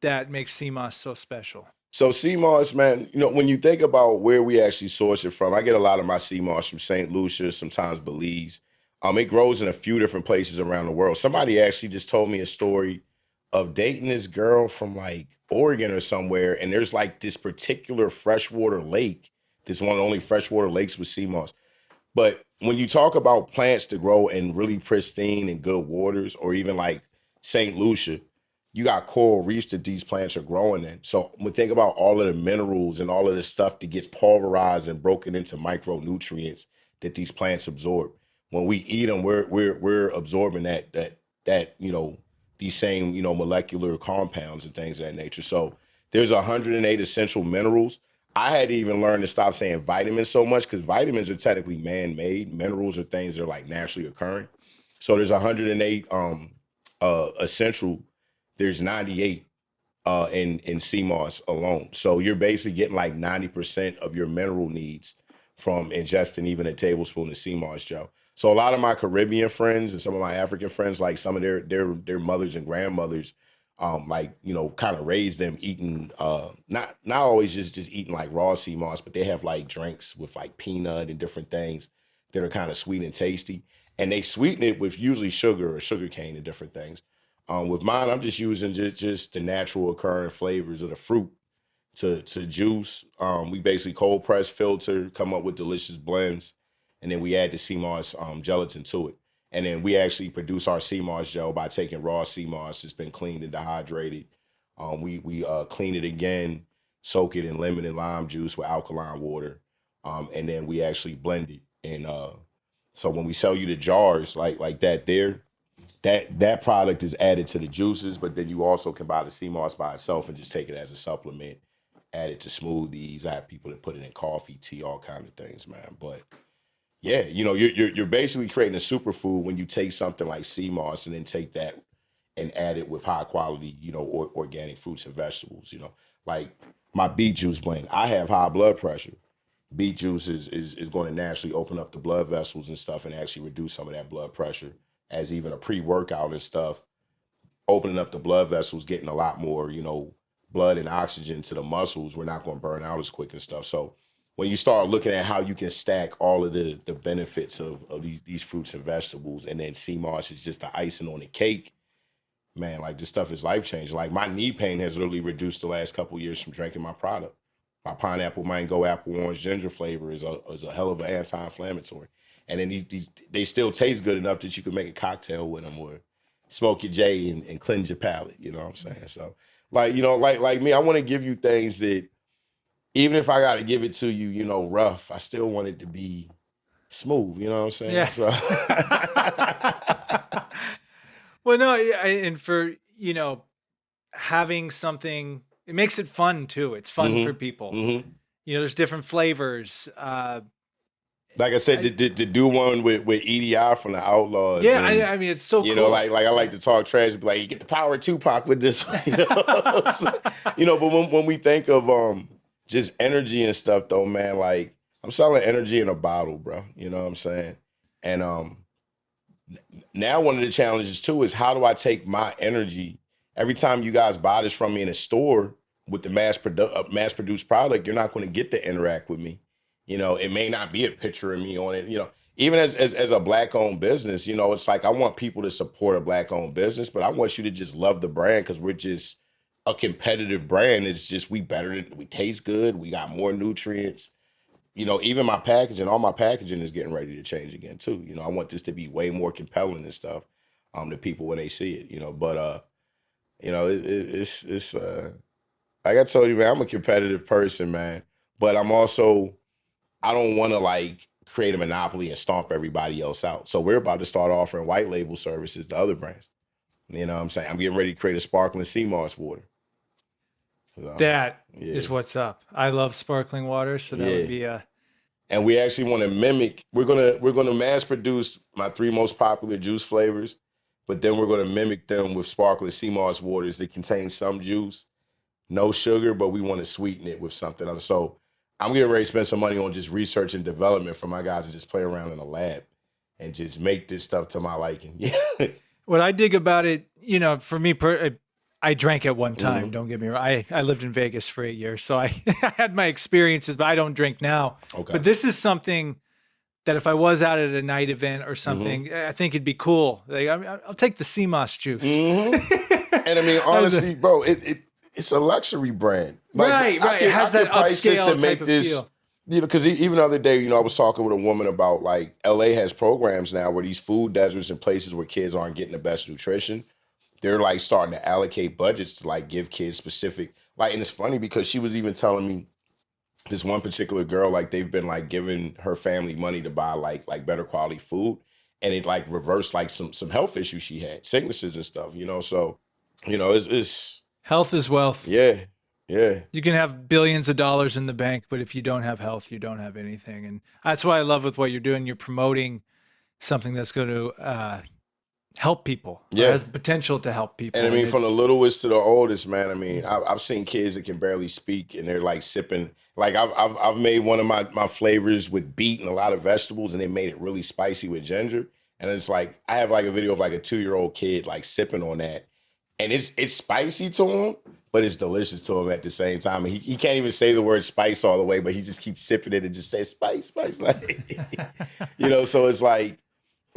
that makes seamoss so special? So seamoss, man, you know, when you think about where we actually source it from, I get a lot of my seamoss from St. Lucia, sometimes Belize. It grows in a few different places around the world. Somebody actually just told me a story of dating this girl from like Oregon or somewhere, and there's like this particular freshwater lake, this one of the only freshwater lakes with seamoss. But when you talk about plants to grow in really pristine and good waters, or even like St. Lucia, you got coral reefs that these plants are growing in. So when we think about all of the minerals and all of the stuff that gets pulverized and broken into micronutrients that these plants absorb, when we eat them, we're absorbing that these same molecular compounds and things of that nature. So there's 108 essential minerals. I had to even learn to stop saying vitamins so much because vitamins are technically man-made. Minerals are things that are like naturally occurring. So there's 108 essential. There's 98 in CMOS alone. So you're basically getting like 90% of your mineral needs from ingesting even a tablespoon of CMOS, Joe. So a lot of my Caribbean friends and some of my African friends, like some of their mothers and grandmothers, kind of raised them eating not always just eating like raw sea moss, but they have like drinks with like peanut and different things that are kind of sweet and tasty, and they sweeten it with usually sugar or sugar cane and different things. With mine, I'm just using just the natural occurring flavors of the fruit to juice. We basically cold press, filter, come up with delicious blends, and then we add the sea moss gelatin to it. And then we actually produce our sea moss gel by taking raw sea moss. It's been cleaned and dehydrated. We clean it again, soak it in lemon and lime juice with alkaline water, and then we actually blend it. And so when we sell you the jars like that, that product is added to the juices, but then you also can buy the sea moss by itself and just take it as a supplement, add it to smoothies. I have people that put it in coffee, tea, all kind of things, man. But yeah, you're basically creating a superfood when you take something like sea moss and then take that and add it with high quality, organic fruits and vegetables. Like my beet juice blend. I have high blood pressure. Beet juice is going to naturally open up the blood vessels and stuff and actually reduce some of that blood pressure as even a pre-workout and stuff, opening up the blood vessels, getting a lot more, blood and oxygen to the muscles. We're not going to burn out as quick and stuff. So when you start looking at how you can stack all of the benefits of these fruits and vegetables, and then sea moss is just the icing on the cake, man, like this stuff is life changing. Like my knee pain has literally reduced the last couple of years from drinking my product. My pineapple, mango, apple, orange, ginger flavor is a hell of an anti-inflammatory. And then these they still taste good enough that you can make a cocktail with them or smoke your J and cleanse your palate. You know what I'm saying? So like me, I want to give you things that even if I got to give it to you, rough, I still want it to be smooth. You know what I'm saying? Yeah. So Well, no, and for having something, it makes it fun too. It's fun for people. Mm-hmm. There's different flavors. Like I said, to do one with EDI from the Outlaws. Yeah, and, I mean, it's so cool. Like I like to talk trash and be like, you get the power of Tupac with this one. But when we think of just energy and stuff though, man, like I'm selling energy in a bottle, bro. You know what I'm saying? And now one of the challenges too is how do I take my energy every time you guys buy this from me in a store with the mass produced product, you're not going to get to interact with me. You know, it may not be a picture of me on it. You know, even as a black owned business, you know, it's like I want people to support a black owned business, but I want you to just love the brand because we're just a competitive brand. It's just we taste good, we got more nutrients. You know, even my packaging, all my packaging is getting ready to change again too. You know, I want this to be way more compelling and stuff to people when they see it. You know, but you know, it's like I told you, man, I'm a competitive person, man. But I'm also I don't want to like create a monopoly and stomp everybody else out. So we're about to start offering white label services to other brands. You know what I'm saying? I'm getting ready to create a sparkling seamoss water. So, That is what's up. I love sparkling water, so that would be a. And we actually want to mimic. We're gonna mass produce my 3 most popular juice flavors, but then we're gonna mimic them with sparkling seamoss waters that contain some juice, no sugar, but we want to sweeten it with something else. So I'm getting ready to spend some money on just research and development for my guys to just play around in the lab and just make this stuff to my liking. What I dig about it, you know, for me, I drank at one time. Don't get me wrong. I lived in Vegas for 8 years, so I had my experiences, but I don't drink now. Okay. But this is something that if I was out at a night event or something, I think it'd be cool. Like, I'll take the seamoss juice. And I mean, honestly, bro, it's a luxury brand. Like, right. It has that upscale type of feel. You know, because even the other day, you know, I was talking with a woman about like LA has programs now where these food deserts and places where kids aren't getting the best nutrition, they're like starting to allocate budgets to like give kids specific, like, and it's funny because she was even telling me this one particular girl, like they've been like giving her family money to buy like better quality food, and it like reversed like some health issues she had, sicknesses and stuff, you know. So, you know, it's health is wealth. Yeah. You can have billions of dollars in the bank, but if you don't have health, you don't have anything. And that's what I love with what you're doing. You're promoting something that's going to help people. Yeah, has the potential to help people. And I mean, from the littlest to the oldest, man. I mean, I've seen kids that can barely speak, and they're like sipping. Like I've made one of my flavors with beet and a lot of vegetables, and they made it really spicy with ginger. And it's like I have like a video of like a 2-year-old kid like sipping on that, and it's spicy to him, but it's delicious to him at the same time. And he can't even say the word spice all the way, but he just keeps sipping it and just says spice, like, you know. So it's like.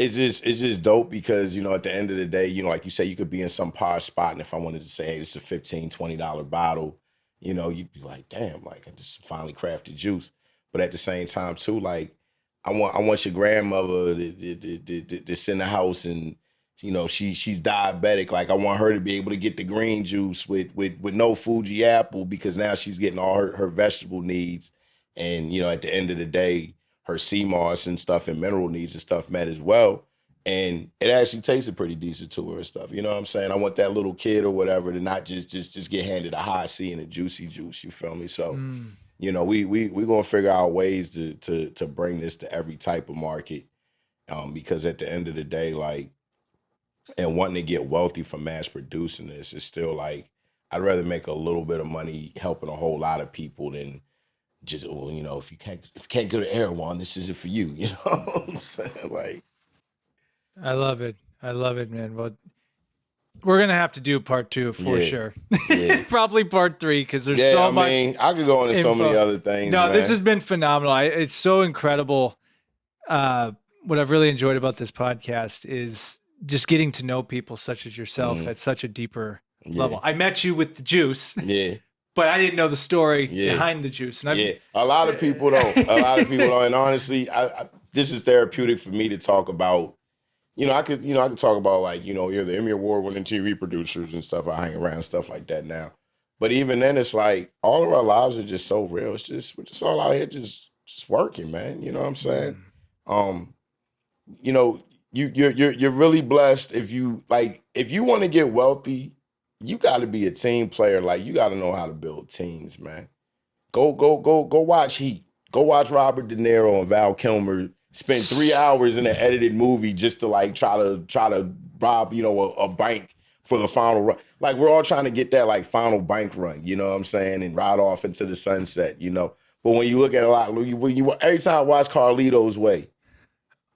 It's just dope because, you know, at the end of the day, you know, like you say, you could be in some posh spot, and if I wanted to say, hey, it's a $15, $20 bottle, you know, you'd be like, damn, like I just finally crafted juice. But at the same time, too, like I want your grandmother that's in the house and, you know, she's diabetic. Like I want her to be able to get the green juice with no Fuji apple because now she's getting all her vegetable needs. And, you know, at the end of the day, her seamoss and stuff and mineral needs and stuff met as well. And it actually tasted pretty decent to her and stuff. You know what I'm saying? I want that little kid or whatever to not just get handed a high C and a juicy juice. You feel me? So, you know, we gonna figure out ways to bring this to every type of market. Because at the end of the day, like, and wanting to get wealthy from mass producing this is still like, I'd rather make a little bit of money helping a whole lot of people than just, well, you know, if you can't go to Erewhon, this isn't for you. You know what I'm saying? Like, I love it, man. Well, we're gonna have to do part 2 for sure. Yeah. Probably part 3 because there's so much. I could go into so many other things. No, man. This has been phenomenal. It's so incredible. What I've really enjoyed about this podcast is just getting to know people such as yourself at such a deeper level. I met you with the juice. Yeah. But I didn't know the story behind the juice. And a lot of people don't. And honestly, this is therapeutic for me to talk about. You know, I could talk about like, you know, you're the Emmy Award-winning TV producers and stuff. I hang around stuff like that now. But even then, it's like all of our lives are just so real. It's just we're just all out here just working, man. You know what I'm saying? You know, you're really blessed if you want to get wealthy. You got to be a team player. Like, you got to know how to build teams, man. Go watch Heat. Go watch Robert De Niro and Val Kilmer spend 3 hours in an edited movie just to like try to rob, you know, a bank for the final run. Like, we're all trying to get that like final bank run, you know what I'm saying, and ride off into the sunset, you know. But when you look at a lot, every time I watch Carlito's Way,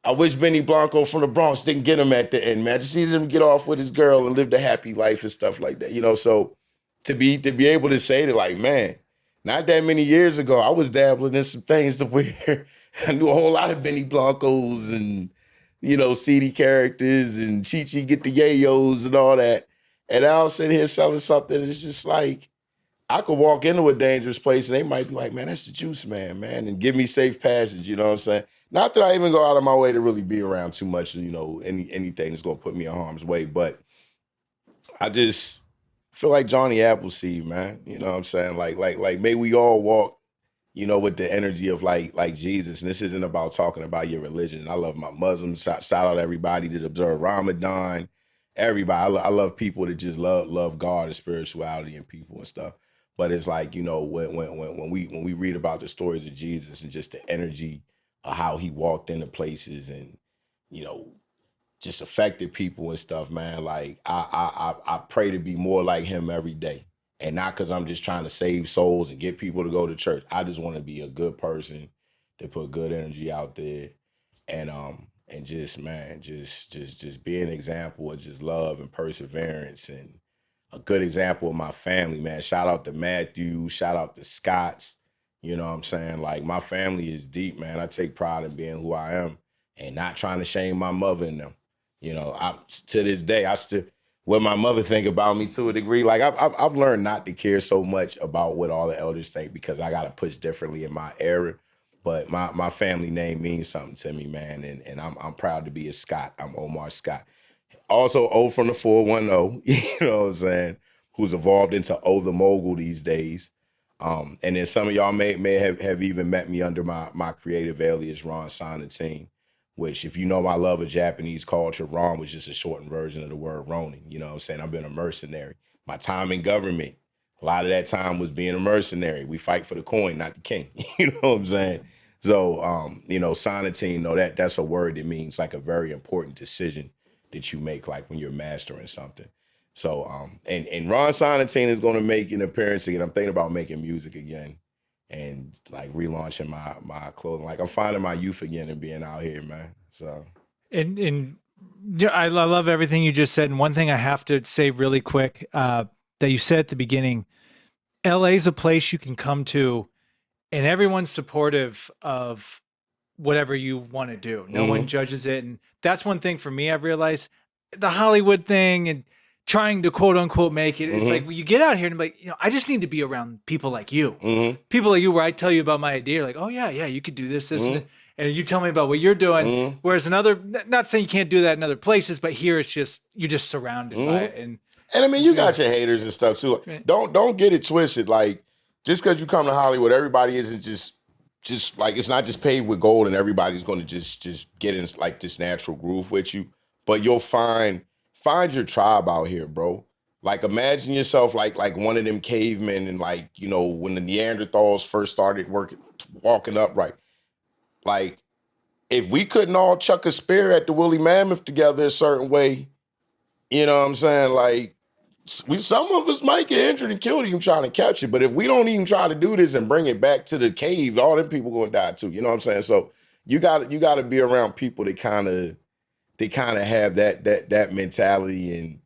I wish Benny Blanco from the Bronx didn't get him at the end, man. I just needed him to get off with his girl and live the happy life and stuff like that. So to be able to say that, like, man, not that many years ago, I was dabbling in some things to where I knew a whole lot of Benny Blancos and, CD characters and Chi Chi get the yayos and all that. And now I'm sitting here selling something and it's just like, I could walk into a dangerous place and they might be like, man, that's the juice man, and give me safe passage, you know what I'm saying? Not that I even go out of my way to really be around too much, anything that's gonna put me in harm's way, but I just feel like Johnny Appleseed, man. You know what I'm saying? Like may we all walk, with the energy of like Jesus. And this isn't about talking about your religion. I love my Muslims. Shout out everybody that observe Ramadan. Everybody. I love people that just love God and spirituality and people and stuff. But it's like, when we read about the stories of Jesus and just the energy of how he walked into places and, just affected people and stuff, man. Like I pray to be more like him every day. And not because I'm just trying to save souls and get people to go to church. I just want to be a good person to put good energy out there and just, man, just be an example of just love and perseverance and a good example of my family, man. Shout out to Matthew, shout out to Scott's. You know what I'm saying? Like my family is deep, man. I take pride in being who I am and not trying to shame my mother and them. To this day, I still what my mother think about me to a degree. Like I've learned not to care so much about what all the elders think because I got to push differently in my era. But my family name means something to me, man, and I'm proud to be a Scott. I'm Omar Scott. Also O from the 410, you know what I'm saying, who's evolved into O the Mogul these days. And then some of y'all may have even met me under my creative alias, Ron Sonatine, which if you know my love of Japanese culture, Ron was just a shortened version of the word Ronin. You know what I'm saying? I've been a mercenary. My time in government, a lot of that time was being a mercenary. We fight for the coin, not the king. You know what I'm saying? So, Sonatine, that's a word that means like a very important decision that you make, like when you're mastering something. So, and Ron Sonatine is going to make an appearance again. I'm thinking about making music again and like relaunching my clothing. Like I'm finding my youth again and being out here, man. So, And yeah, I love everything you just said. And one thing I have to say really quick that you said at the beginning, LA is a place you can come to and everyone's supportive of whatever you want to do. No one judges it. And that's one thing for me, I've realized the Hollywood thing and trying to quote unquote make it. It's like when you get out here and be like, I just need to be around people like you. People like you where I tell you about my idea, like, oh yeah, you could do this, and you tell me about what you're doing. Whereas another, not saying you can't do that in other places, but here it's just, you're just surrounded by it. And I mean, you got your haters and stuff too. Like, don't get it twisted. Like just because you come to Hollywood, everybody isn't just like, it's not just paved with gold and everybody's going to just get in like this natural groove with you. But you'll find your tribe out here, bro. Like imagine yourself like one of them cavemen and like, when the Neanderthals first started walking upright. Like if we couldn't all chuck a spear at the woolly mammoth together a certain way, you know what I'm saying? Like some of us might get injured and killed even trying to catch it. But if we don't even try to do this and bring it back to the cave, all them people gonna die too. You know what I'm saying? So you gotta be around people that kind of have that mentality and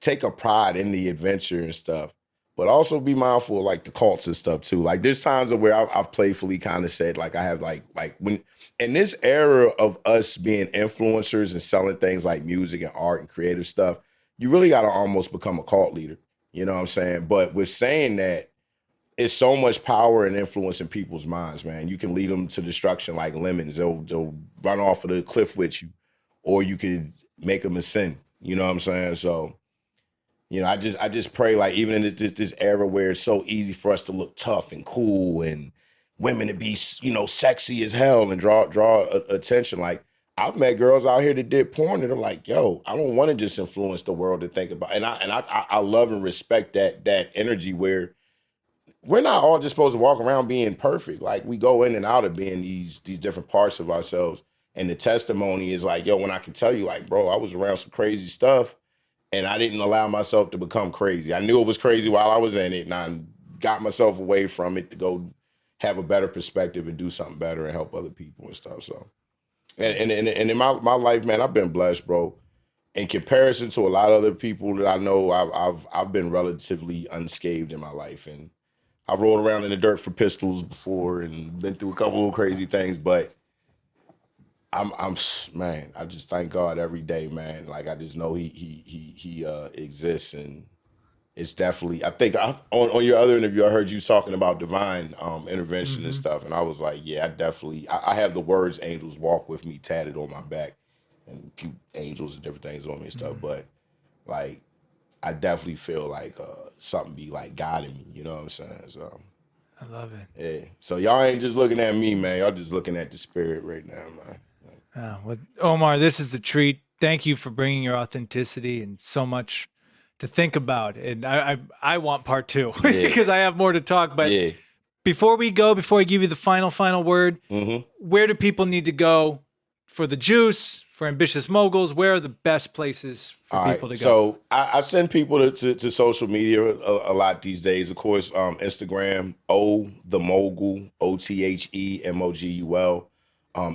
take a pride in the adventure and stuff, but also be mindful of like the cults and stuff too. Like there's times where I've playfully kind of said like I have like when in this era of us being influencers and selling things like music and art and creative stuff, you really got to almost become a cult leader. You know what I'm saying? But with saying that, it's so much power and influence in people's minds, man. You can lead them to destruction like lemons. They'll run off of the cliff with you, or you could make them ascend. You know what I'm saying? So, I just pray like even in this era where it's so easy for us to look tough and cool and women to be, sexy as hell and draw attention. Like I've met girls out here that did porn that are like, yo, I don't want to just influence the world to think about. And I love and respect that energy where we're not all just supposed to walk around being perfect. Like we go in and out of being these different parts of ourselves. And the testimony is like, yo, when I can tell you like, bro, I was around some crazy stuff and I didn't allow myself to become crazy. I knew it was crazy while I was in it and I got myself away from it to go have a better perspective and do something better and help other people and stuff. So And in my life, man, I've been blessed, bro. In comparison to a lot of other people that I know, I've been relatively unscathed in my life, and I've rolled around in the dirt for pistols before and been through a couple of crazy things, but I'm man, I just thank God every day, man. Like I just know he exists, and it's definitely. I think on your other interview, I heard you talking about divine intervention and stuff, and I was like, yeah, I have the words "angels walk with me" tatted on my back, and a few angels and different things on me and stuff, but like I definitely feel like something be like guiding me. You know what I'm saying? So. I love it. Yeah. So y'all ain't just looking at me, man. Y'all just looking at the spirit right now, man. Well, Omar, this is a treat. Thank you for bringing your authenticity and so much to think about. And I want part two because I have more to talk. But before we go, before I give you the final word, where do people need to go for the juice, for Ambitious Moguls? Where are the best places for people to go? So I send people to social media a lot these days. Of course, Instagram, the Mogul, OTHEMOGUL,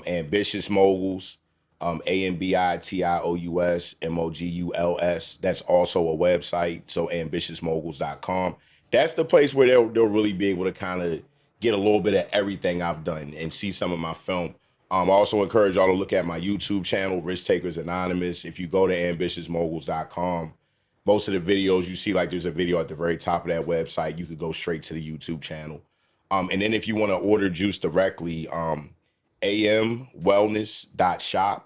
Ambitious Moguls, AMBITIOUS MOGULS. That's also a website. So ambitiousmoguls.com. That's the place where they'll really be able to kind of get a little bit of everything I've done and see some of my film. I also encourage y'all to look at my YouTube channel, Risk Takers Anonymous. If you go to ambitiousmoguls.com, most of the videos you see, like there's a video at the very top of that website. You could go straight to the YouTube channel. And then if you want to order juice directly, amwellness.shop.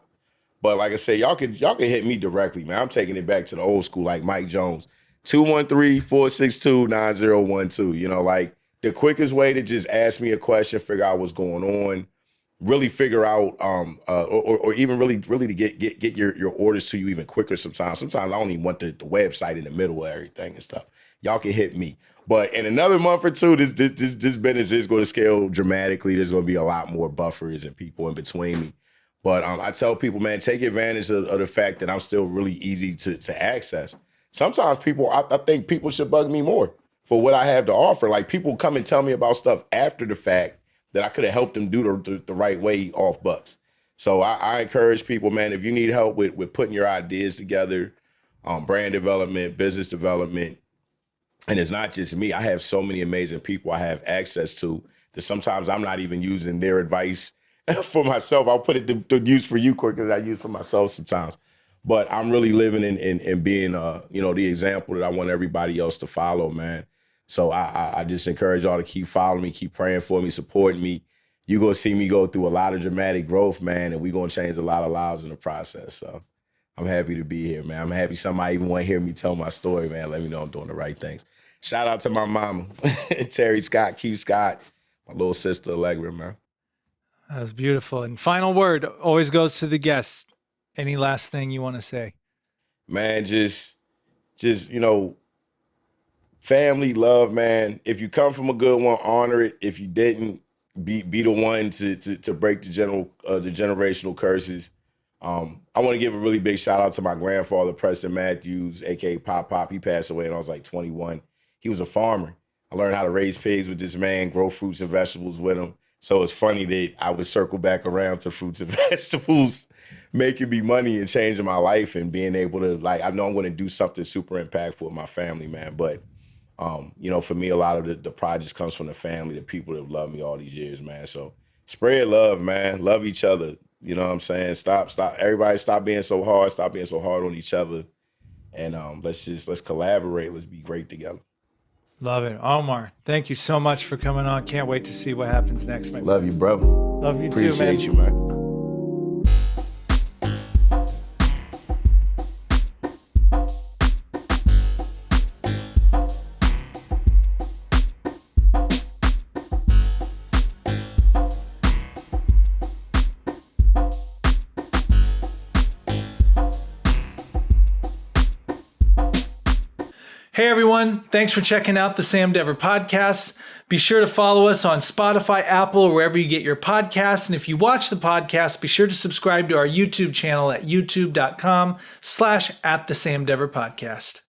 But like I said, y'all can hit me directly, man. I'm taking it back to the old school, like Mike Jones, 213-462-9012. You know, like the quickest way to just ask me a question, figure out what's going on, really figure out, or even really to get your orders to you even quicker sometimes. Sometimes I don't even want the website in the middle of everything and stuff. Y'all can hit me. But in another month or two, this business is going to scale dramatically. There's going to be a lot more buffers and people in between me. But I tell people, man, take advantage of the fact that I'm still really easy to access. Sometimes I think people should bug me more for what I have to offer. Like people come and tell me about stuff after the fact that I could have helped them do the right way off bucks. So I encourage people, man, if you need help with putting your ideas together, brand development, business development, and it's not just me. I have so many amazing people I have access to that sometimes I'm not even using their advice for myself. I'll put it to use for you quicker than I use for myself sometimes. But I'm really living in being, the example that I want everybody else to follow, man. So I just encourage y'all to keep following me, keep praying for me, supporting me. You're going to see me go through a lot of dramatic growth, man, and we're going to change a lot of lives in the process. So I'm happy to be here, man. I'm happy somebody even want to hear me tell my story, man. Let me know I'm doing the right things. Shout out to my mama, Terry Scott, Q Scott, my little sister, Allegra, man. That was beautiful. And final word always goes to the guest. Any last thing you want to say? Man, just family, love, man. If you come from a good one, honor it. If you didn't, be the one to break the generational curses. I want to give a really big shout out to my grandfather, Preston Matthews, aka Pop. He passed away when I was like 21. He was a farmer. I learned how to raise pigs with this man, grow fruits and vegetables with him. So it's funny that I would circle back around to fruits and vegetables, making me money and changing my life and being able to, like, I know I'm going to do something super impactful with my family, man. But, for me, a lot of the projects comes from the family, the people that have loved me all these years, man. So spread love, man. Love each other. You know what I'm saying? Stop. Everybody stop being so hard. Stop being so hard on each other. And let's collaborate. Let's be great together. Love it. Omar, thank you so much for coming on. Can't wait to see what happens next, man. Love you, brother. Love you too, man. Appreciate you, man. Hey everyone, thanks for checking out the Sam Dever podcast. Be sure to follow us on Spotify, Apple, or wherever you get your podcasts. And if you watch the podcast, be sure to subscribe to our YouTube channel at youtube.com/@the Sam Dever podcast.